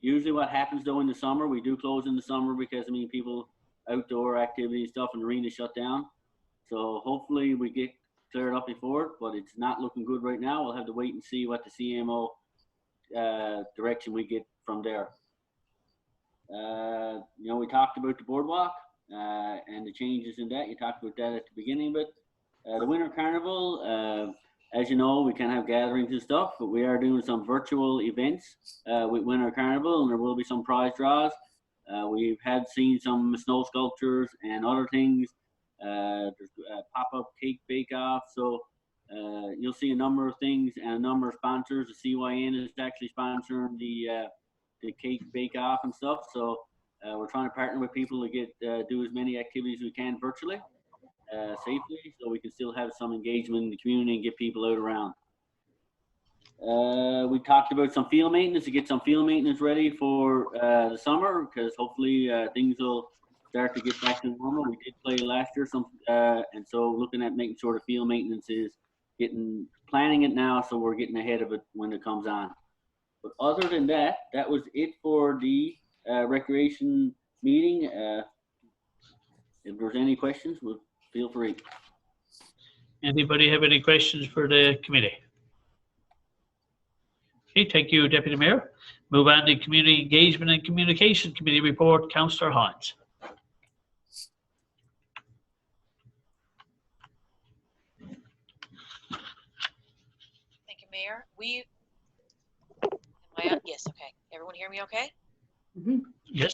Usually, what happens though in the summer, we do close in the summer because I mean people outdoor activity stuff and arenas shut down. So hopefully we get cleared up before, but it's not looking good right now. We'll have to wait and see what the CMO direction we get from there. You know, we talked about the boardwalk and the changes in that. You talked about that at the beginning, but the Winter Carnival, as you know, we can't have gatherings and stuff, but we are doing some virtual events with Winter Carnival, and there will be some prize draws. We've seen some snow sculptures and other things. There's pop-up cake bake-off, so you'll see a number of things and a number of sponsors. The CYN is actually sponsoring the cake bake-off and stuff, so we're trying to partner with people to get do as many activities as we can virtually, safely, so we can still have some engagement in the community and get people out around. We talked about some field maintenance, to get some field maintenance ready for the summer, because hopefully things will start to get back to normal. We did play last year, and so looking at making sure the field maintenance is planning it now, so we're getting ahead of it when it comes on. But other than that, that was it for the recreation meeting. If there's any questions, feel free. Anybody have any questions for the committee? Okay, thank you, Deputy Mayor. Move on to Community Engagement and Communication Committee report, Councillor Hines. Thank you, Mayor. Am I on? Yes, okay. Everyone hear me okay? Mm-hmm. Yes.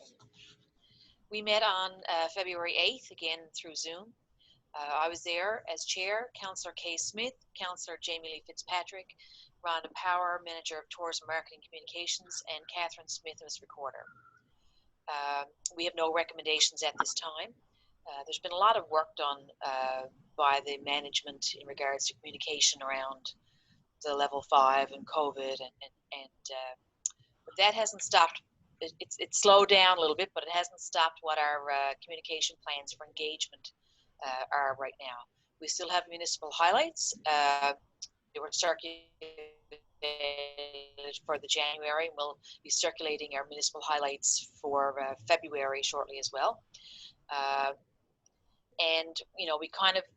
We met on February 8th, again through Zoom. I was there as chair, Councillor Kay Smith, Councillor Jamie Lee Fitzpatrick, Rhonda Power, Manager of Tourism Marketing Communications, and Catherine Smith was recorder. We have no recommendations at this time. There's been a lot of work done by the management in regards to communication around the level 5 and COVID, but that hasn't stopped. It's slowed down a little bit, but it hasn't stopped what our communication plans for engagement are right now. We still have municipal highlights. They were circulated for the January, and we'll be circulating our municipal highlights for February shortly as well. And you know,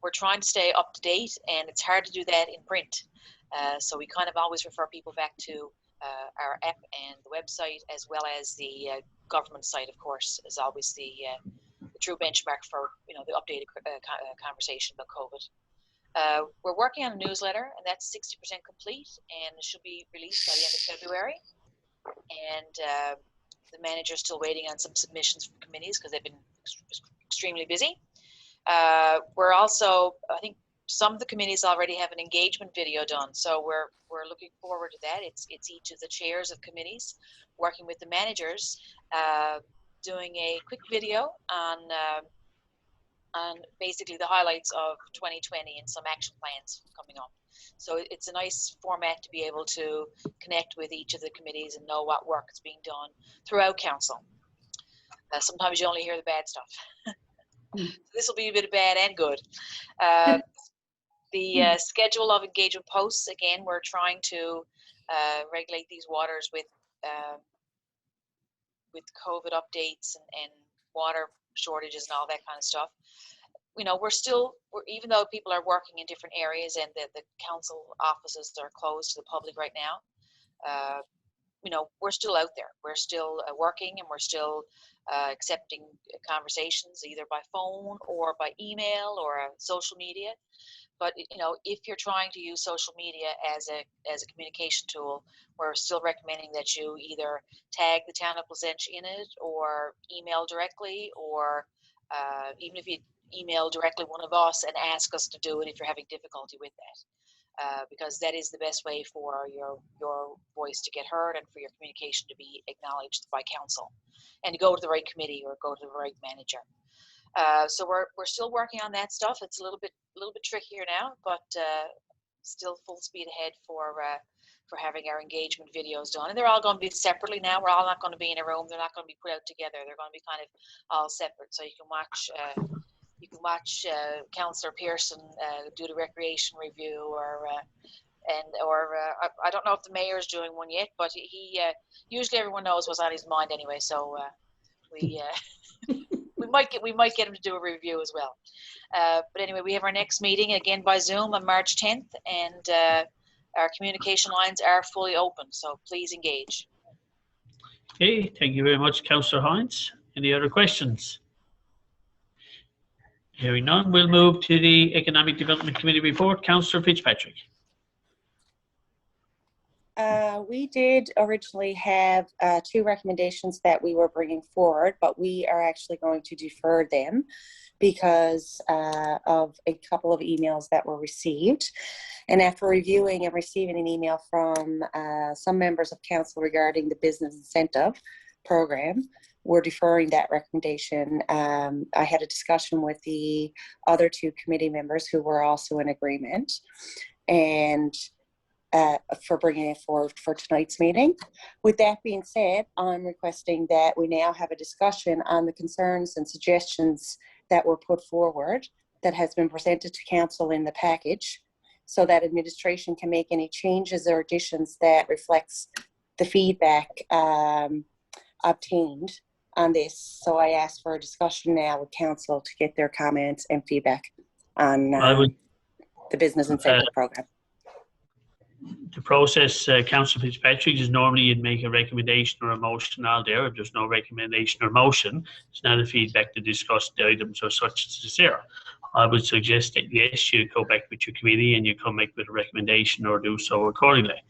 we're trying to stay up to date, and it's hard to do that in print. So we kind of always refer people back to our app and the website, as well as the government site, of course, is always the true benchmark for, you know, the updated conversation about COVID. We're working on a newsletter, and that's 60% complete, and it should be released by the end of February. And the manager's still waiting on some submissions from committees because they've been extremely busy. We're also, I think, some of the committees already have an engagement video done, so we're looking forward to that. It's each of the chairs of committees working with the managers, doing a quick video on basically the highlights of 2020 and some action plans coming up. So it's a nice format to be able to connect with each of the committees and know what work is being done throughout council. Sometimes you only hear the bad stuff. This will be a bit of bad and good. The schedule of engagement posts, again, we're trying to regulate these waters with COVID updates and water shortages and all that kind of stuff. You know, even though people are working in different areas and the council offices are closed to the public right now, you know, we're still out there. We're still working, and we're still accepting conversations either by phone or by email or social media. But you know, if you're trying to use social media as a communication tool, we're still recommending that you either tag the town of Placentia in it, or email directly, or even if you email directly one of us and ask us to do it if you're having difficulty with that, because that is the best way for your voice to get heard and for your communication to be acknowledged by council, and to go to the right committee or go to the right manager. So we're still working on that stuff. It's a little bit trickier now, but still full speed ahead for having our engagement videos done. And they're all going to be separately now. We're all not going to be in a room. They're not going to be put out together. They're going to be kind of all separate. So you can watch Councillor Pearson do the recreation review, or I don't know if the mayor's doing one yet, but he usually everyone knows what's on his mind anyway. So we might get him to do a review as well. But anyway, we have our next meeting again by Zoom on March 10th, and our communication lines are fully open, so please engage. Okay, thank you very much, Councillor Hines. Any other questions? Hearing none, we'll move to the Economic Development Committee report. Councillor Fitzpatrick. We did originally have 2 recommendations that we were bringing forward, but we are actually going to defer them because of a couple of emails that were received. And after reviewing and receiving an email from some members of council regarding the business incentive program, we're deferring that recommendation. I had a discussion with the other 2 committee members who were also in agreement, and for bringing it forward for tonight's meeting. With that being said, I'm requesting that we now have a discussion on the concerns and suggestions that were put forward that has been presented to council in the package, so that administration can make any changes or additions that reflects the feedback obtained on this. So I ask for a discussion now with council to get their comments and feedback on the business incentive program. The process, Councillor Fitzpatrick, is normally you'd make a recommendation or a motion out there. If there's no recommendation or motion, it's not a feedback to discuss the items or such as there. I would suggest that yes, you go back with your committee and you come back with a recommendation or do so accordingly.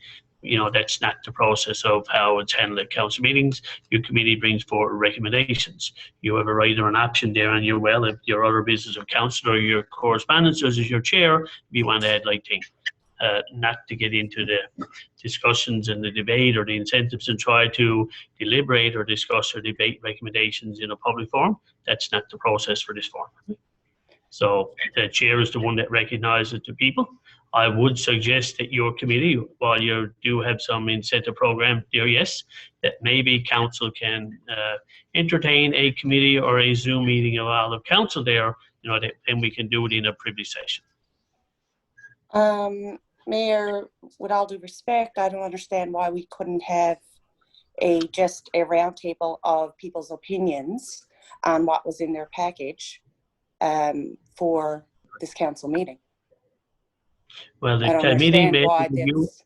You know, that's not the process of how it's handled at council meetings. Your committee brings forward recommendations. You have a right or an option there, and you're well, if your other business of council or your correspondence as your chair, if you want to headlight thing. Not to get into the discussions and the debate or the incentives and try to deliberate or discuss or debate recommendations in a public forum. That's not the process for this forum. So the chair is the one that recognizes the people. I would suggest that your committee, while you do have some incentive program there, yes, that maybe council can entertain a committee or a Zoom meeting of all of council there, you know, then we can do it in a privileged session. Mayor, with all due respect, I don't understand why we couldn't have just a roundtable of people's opinions on what was in their package for this council meeting. Well, the I don't committee understand why that's...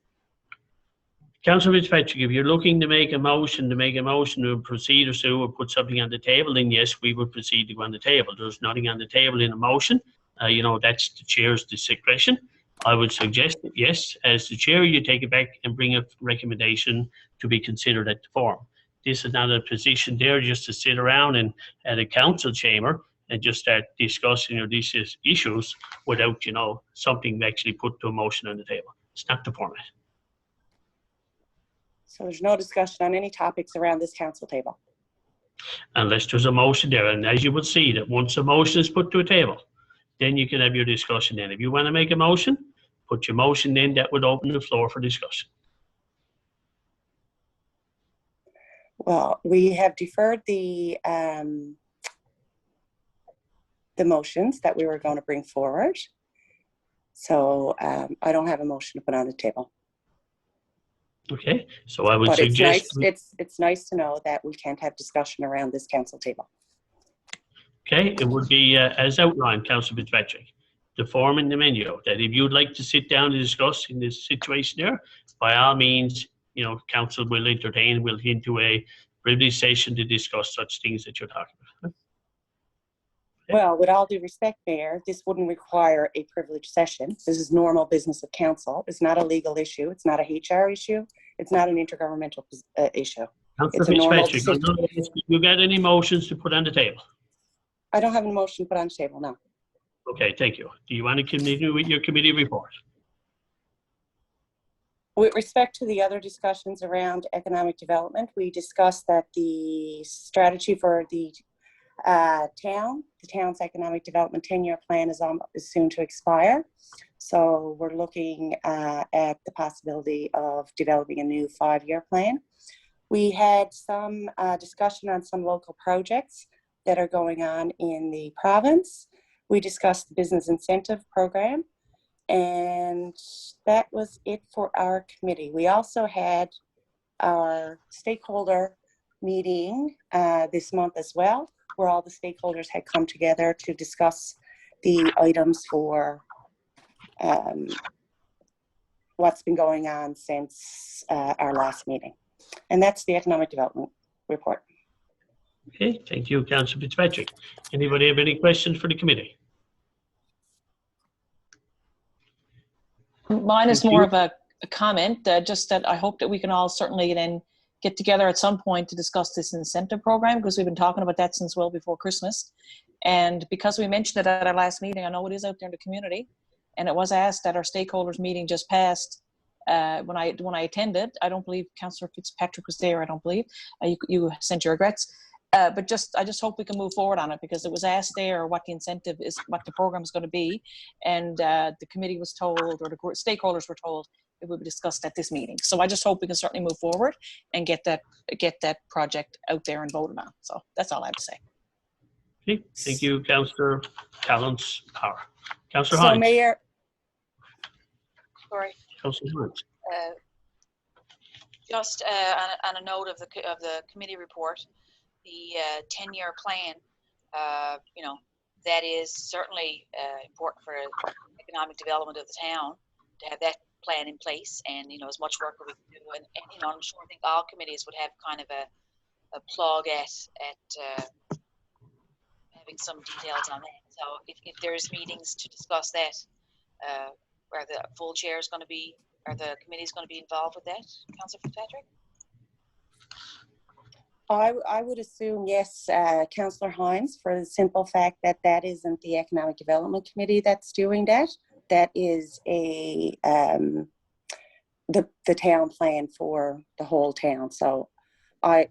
Councillor Fitzpatrick, if you're looking to make a motion to proceed or so, or put something on the table, then yes, we would proceed to go on the table. There's nothing on the table in a motion. You know, that's the chair's discretion. I would suggest that yes, as the chair, you take it back and bring a recommendation to be considered at the forum. This is not a position there just to sit around and at a council chamber and just start discussing these issues without, you know, something actually put to a motion on the table. It's not the format. So there's no discussion on any topics around this council table? Unless there's a motion there. And as you would see, that once a motion is put to a table, then you can have your discussion then. If you want to make a motion, put your motion in, that would open the floor for discussion. Well, we have deferred the motions that we were going to bring forward. So I don't have a motion to put on the table. Okay, so I would but suggest... It's nice to know that we can't have discussion around this council table. Okay, it would be as outlined, Councillor Fitzpatrick, the form and the menu, that if you'd like to sit down and discuss in this situation there, by all means, you know, council will entertain, we'll get into a privileged session to discuss such things that you're talking about. Okay. Well, with all due respect, Mayor, this wouldn't require a privileged session. This is normal business of council. It's not a legal issue. It's not a HR issue. It's not an intergovernmental issue. Councillor Fitzpatrick, you got any motions to put on the table? I don't have a motion to put on the table, no. Okay, thank you. Do you want to continue with your committee report? With respect to the other discussions around economic development, we discussed that the strategy for the town's economic development 10-year plan is soon to expire. So we're looking at the possibility of developing a new 5-year plan. We had some discussion on some local projects that are going on in the province. We discussed the business incentive program, and that was it for our committee. We also had our stakeholder meeting this month as well, where all the stakeholders had come together to discuss the items for what's been going on since our last meeting. And that's the economic development report. Okay, thank you, Councillor Fitzpatrick. Anybody have any questions for the committee? Mine is Thank more you. of a comment, just that I hope that we can all certainly then get together at some point to discuss this incentive program, because we've been talking about that since well before Christmas. And because we mentioned it at our last meeting, I know it is out there in the community, and it was asked at our stakeholders meeting just passed when I attended. I don't believe Councillor Fitzpatrick was there. I don't believe you sent your regrets. But I just hope we can move forward on it, because it was asked there what the incentive is, what the program is going to be, and the committee was told, or the stakeholders were told, it would be discussed at this meeting. So I just hope we can certainly move forward and get that project out there and voted on. So that's all I have to say. Okay, thank you, Councillor Callance Power. Councillor So Hines. Mayor, Sorry. Councillor Hines. Just on a note of the committee report, the 10-year plan, that is certainly important for economic development of the town, to have that plan in place, and as much work as we can do, and I'm sure I think all committees would have kind of a plug at having some details on that. So if there's meetings to discuss that, where the full chair is going to be, or the committee is going to be involved with that, Councillor Fitzpatrick? I would assume yes, Councillor Hines, for the simple fact that that isn't the Economic Development Committee that's doing that. That is the town plan for the whole town. So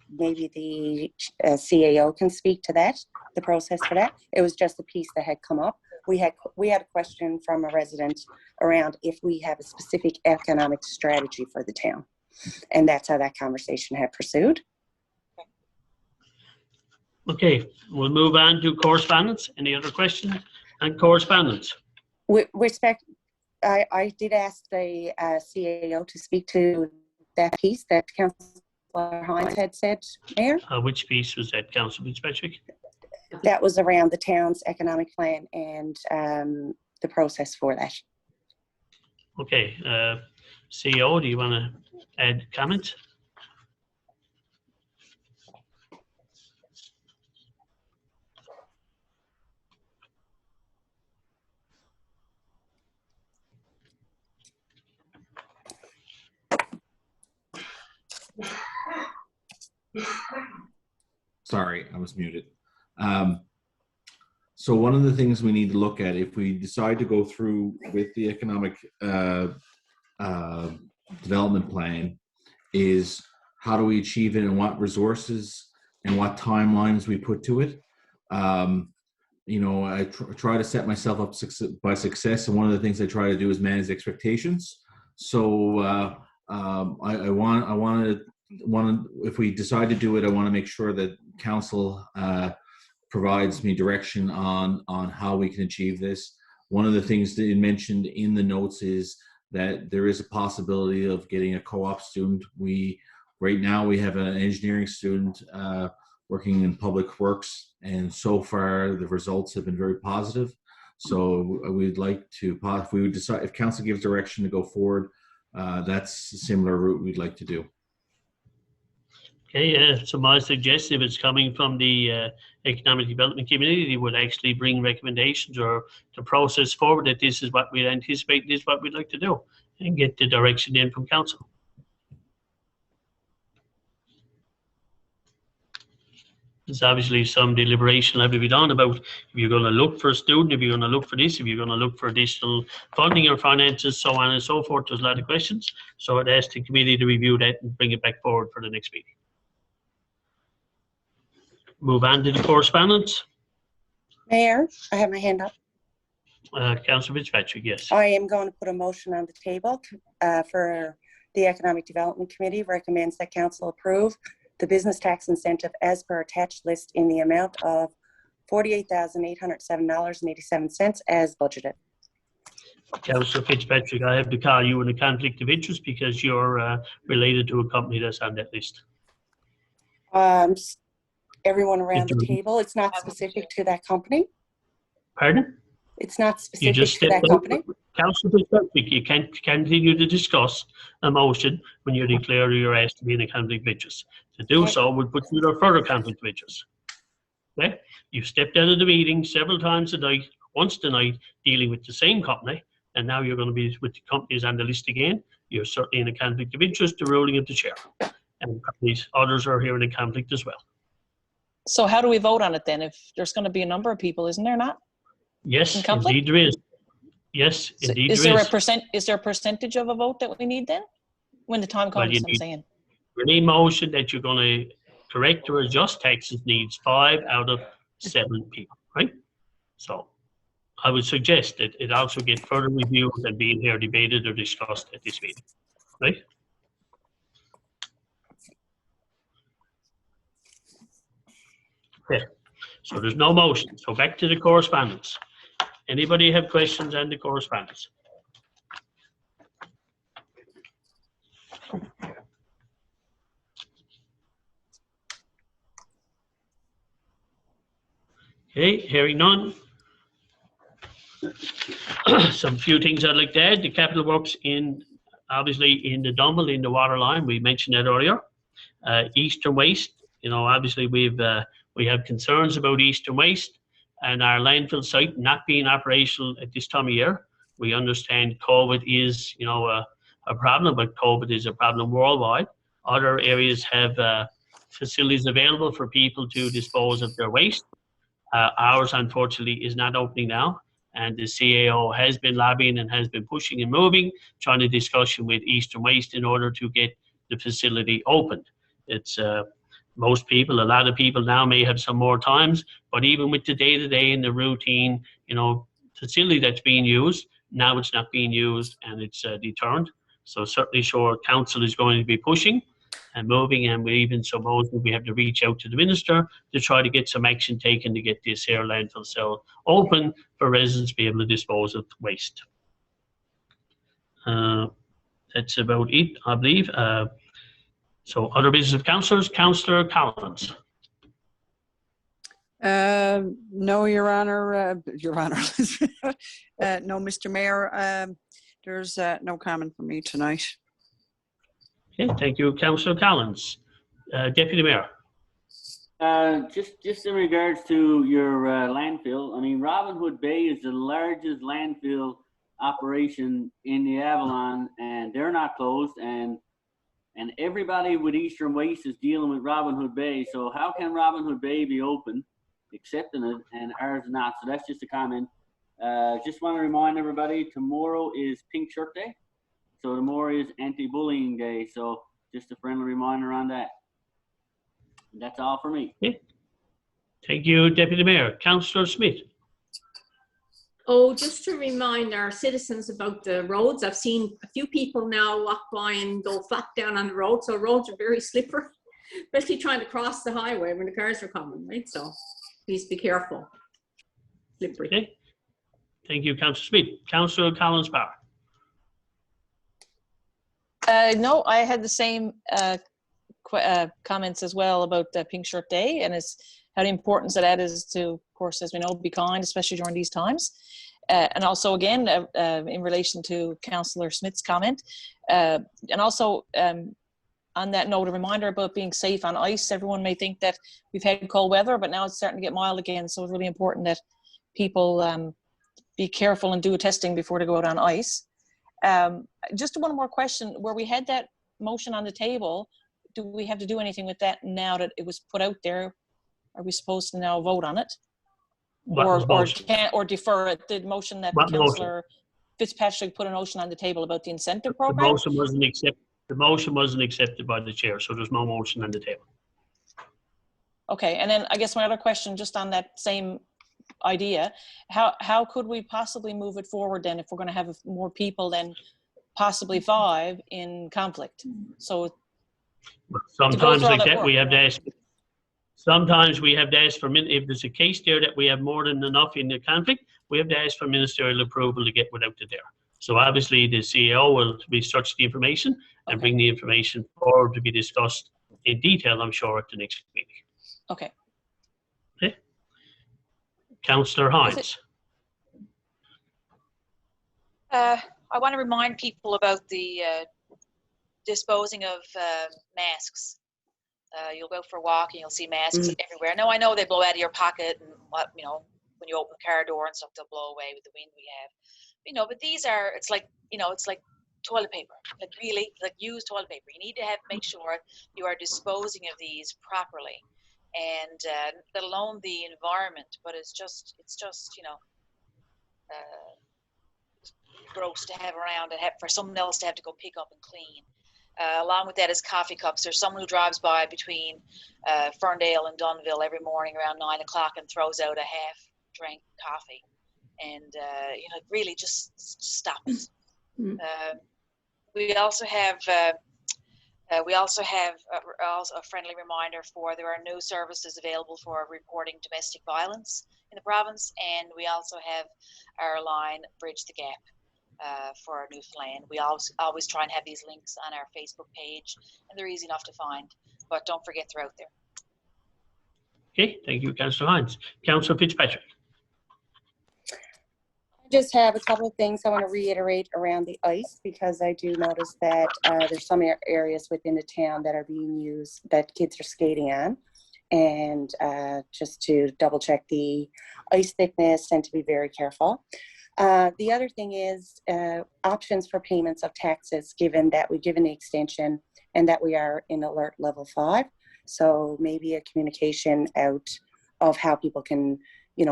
maybe the CAO can speak to that, the process for that. It was just a piece that had come up. We had a question from a resident around if we have a specific economic strategy for the town, and that's how that conversation had pursued. Okay, we'll move on to correspondence. Any other questions on correspondence? With respect, I did ask the CAO to speak to that piece that Councillor Hines had said, Mayor. Which piece was that, Councillor Fitzpatrick? That was around the town's economic plan and the process for that. Okay, CEO, do you want to add comment? Sorry, I was muted. So one of the things we need to look at, if we decide to go through with the economic development plan, is how do we achieve it, and what resources and what timelines we put to it. I try to set myself up by success, and one of the things I try to do is manage expectations. So I want to, if we decide to do it, I want to make sure that council provides me direction on how we can achieve this. One of the things that you mentioned in the notes is that there is a possibility of getting a co-op student. Right now we have an engineering student working in public works, and so far the results have been very positive. So we'd like to, if we would decide, if council gives direction to go forward, that's a similar route we'd like to do. Okay, so my suggestion, if it's coming from the Economic Development Committee, they would actually bring recommendations or the process forward that this is what we anticipate, this is what we'd like to do, and get the direction in from council. There's obviously some deliberation have to be done about if you're going to look for a student, if you're going to look for this, if you're going to look for additional funding or finances, so on and so forth. There's a lot of questions. So I'd ask the committee to review that and bring it back forward for the next meeting. Move on to the correspondence. Mayor, I have my hand up. Councillor Fitzpatrick, yes. I am going to put a motion on the table for the Economic Development Committee recommends that council approve the business tax incentive as per attached list in the amount of $48,807.87 as budgeted. Councillor Fitzpatrick, I have to call you in a conflict of interest because you're related to a company that's on that list. Everyone around the table, it's not specific to that company. Pardon? It's not You specific just to that stepped company. out. Councillor Fitzpatrick, you can't continue to discuss a motion when you declare you're asked to be in a conflict of interest. To do so would put you in a further conflict of interest. Okay? You've stepped out of the meeting several times tonight, once tonight, dealing with the same company, and now you're going to be with the companies on the list again. You're certainly in a conflict of interest, the ruling of the chair. And these others are here in a conflict as well. So how do we vote on it then? If there's going to be a number of people, isn't there not? Yes, In conflict? indeed there is. Yes, So indeed is there there is. is there a percentage of a vote that we need then? When the time Well, comes, you I'm need- saying. Any motion that you're going to correct or adjust taxes needs 5 out of 7 people, right? So I would suggest that it also get further reviewed and being here debated or discussed at this meeting, right? Okay, so there's no motion. So back to the correspondence. Anybody have questions on the correspondence? Okay, hearing none. Some few things I'd like to add. The capital works obviously in the Dumble, in the water line. We mentioned that earlier. Eastern Waste, obviously we have concerns about Eastern Waste and our landfill site not being operational at this time of year. We understand COVID is, a problem, but COVID is a problem worldwide. Other areas have facilities available for people to dispose of their waste. Ours, unfortunately, is not opening now, and the CAO has been lobbying and has been pushing and moving, trying to discussion with Eastern Waste in order to get the facility opened. It's a lot of people now may have some more times, but even with the day-to-day and the routine, facility that's being used, now it's not being used and it's deterrent. So certainly sure council is going to be pushing and moving, and we even suppose we have to reach out to the minister to try to get some action taken to get this here landfill cell open for residents to be able to dispose of waste. That's about it, I believe. So other business of councillors, Councillor Collins. No, Your Honor. Your Honor. No, Mr. Mayor. There's no comment from me tonight. Okay, thank you, Councillor Collins. Deputy Mayor. Just in regards to your landfill, I mean, Robin Hood Bay is the largest landfill operation in the Avalon, and they're not closed, and everybody with Eastern Waste is dealing with Robin Hood Bay. So how can Robin Hood Bay be open, accepting it, and ours not? So that's just a comment. Just want to remind everybody, tomorrow is Pink Shirt Day. So tomorrow is Anti-Bullying Day. So just a friendly reminder on that. And that's all for me. Okay. Thank you, Deputy Mayor. Councillor Smith. Oh, just to remind our citizens about the roads. I've seen a few people now walk by and go flat down on the road. So roads are very slippery, especially trying to cross the highway when the cars are coming, right? So please be careful. Slippery. Okay. Thank you, Councillor Smith. Councillor Collins Power. No, I had the same comments as well about the Pink Shirt Day, and it's how the importance that is to, of course, as we know, be kind, especially during these times. And also, again, in relation to Councillor Smith's comment, and also on that note, a reminder about being safe on ice. Everyone may think that we've had cold weather, but now it's starting to get mild again, so it's really important that people be careful and do a testing before they go out on ice. Just one more question. Where we had that motion on the table, do we have to do anything with that now that it was put out there? Are we supposed to now vote on it? Or defer it? The motion that Councillor Fitzpatrick put a motion on the table about the incentive program? The motion wasn't accepted. The motion wasn't accepted by the chair, so there's no motion on the table. Okay, and then I guess my other question, just on that same idea. How could we possibly move it forward then if we're going to have more people than possibly 5 in conflict? So sometimes like that, work. we have to ask. Sometimes we have to ask for, if there's a case there that we have more than enough in the conflict, we have to ask for ministerial approval to get without it there. So obviously the CEO will research the information and bring the information forward to be discussed in detail, I'm sure, at the next meeting. Okay. Okay. Councillor Hines. I want to remind people about the disposing of masks. You'll go for a walk and you'll see masks everywhere. Now I know they blow out of your pocket, and when you open the car door and stuff, they'll blow away with the wind we have. But these are, it's like toilet paper, like really, like used toilet paper. You need to make sure you are disposing of these properly, and let alone the environment. But it's just gross to have around, for someone else to have to go pick up and clean. Along with that is coffee cups. There's someone who drives by between Ferndale and Dunville every morning around 9 o'clock and throws out a half-drank coffee. And really just stop it. We also have a friendly reminder there are new services available for reporting domestic violence in the province, and we also have our line Bridge the Gap for Newfoundland. We always try and have these links on our Facebook page, and they're easy enough to find. But don't forget they're out there. Okay, thank you, Councillor Hines. Councillor Fitzpatrick. Just have a couple of things I want to reiterate around the ice, because I do notice that there's some areas within the town that are being used that kids are skating on, and just to double check the ice thickness and to be very careful. The other thing is options for payments of taxes, given that we've given the extension and that we are in alert level 5. So maybe a communication out of how people can,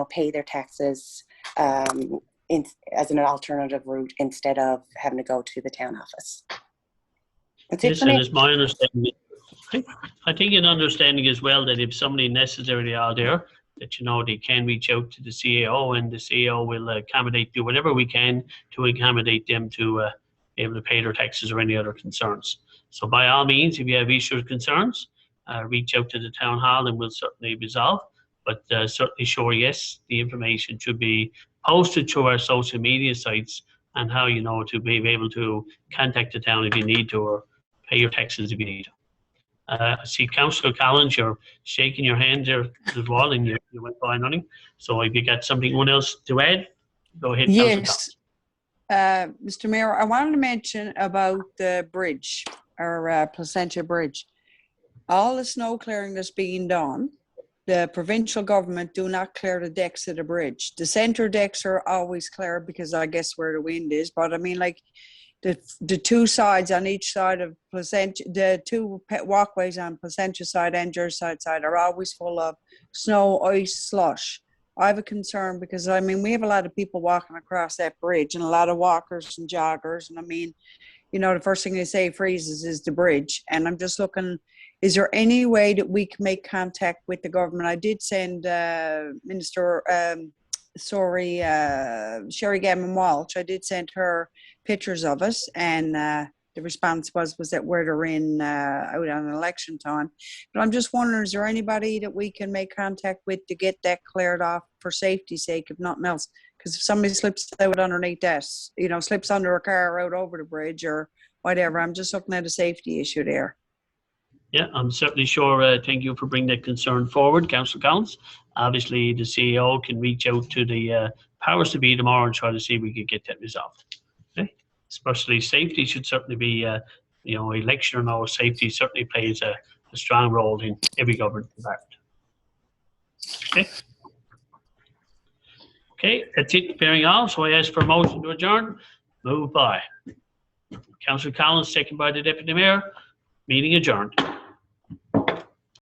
pay their taxes as an alternative route instead of having to go to the town office. That's it for me. It's my understanding. I think an understanding as well that if somebody necessarily are there, that they can reach out to the CEO, and the CEO will do whatever we can to accommodate them to be able to pay their taxes or any other concerns. So by all means, if you have issues or concerns, reach out to the town hall and we'll certainly resolve. But certainly sure, yes, the information should be posted to our social media sites and how to be able to contact the town if you need to, or pay your taxes if you need to. I see Councillor Collins, you're shaking your hand there as well, and you went by nothing. So if you got something else to add, go ahead, Yes. Mr. Mayor, I wanted to mention about the bridge, or Placentia Bridge. All the snow clearing that's being done, the provincial government do not clear the decks of the bridge. The centre decks are always clear because I guess where the wind is, but I mean, like, the two sides on each side of Placentia, the two walkways on Placentia side and Jersey side are always full of snow, ice, slush. I have a concern because, I mean, we have a lot of people walking across that bridge and a lot of walkers and joggers. And I mean, the first thing they say freezes is the bridge. And I'm just looking, is there any way that we can make contact with the government? I did send Sherry Gammon Walsh, I did send her pictures of us, and the response was that we're in out on election time. But I'm just wondering, is there anybody that we can make contact with to get that cleared off for safety's sake, if nothing else? Because if somebody slips out underneath that, slips under a car out over the bridge or whatever, I'm just looking at a safety issue there. Yeah, I'm certainly sure. Thank you for bringing that concern forward, Councillor Collins. Obviously, the CEO can reach out to the powers to be tomorrow and try to see if we can get that resolved. Okay, especially safety should certainly be, election or no, safety certainly plays a strong role in every government environment. Okay. Okay, that's it. Bearing all, so I ask for a motion to adjourn. Moved by Councillor Collins, second by the Deputy Mayor. Meeting adjourned.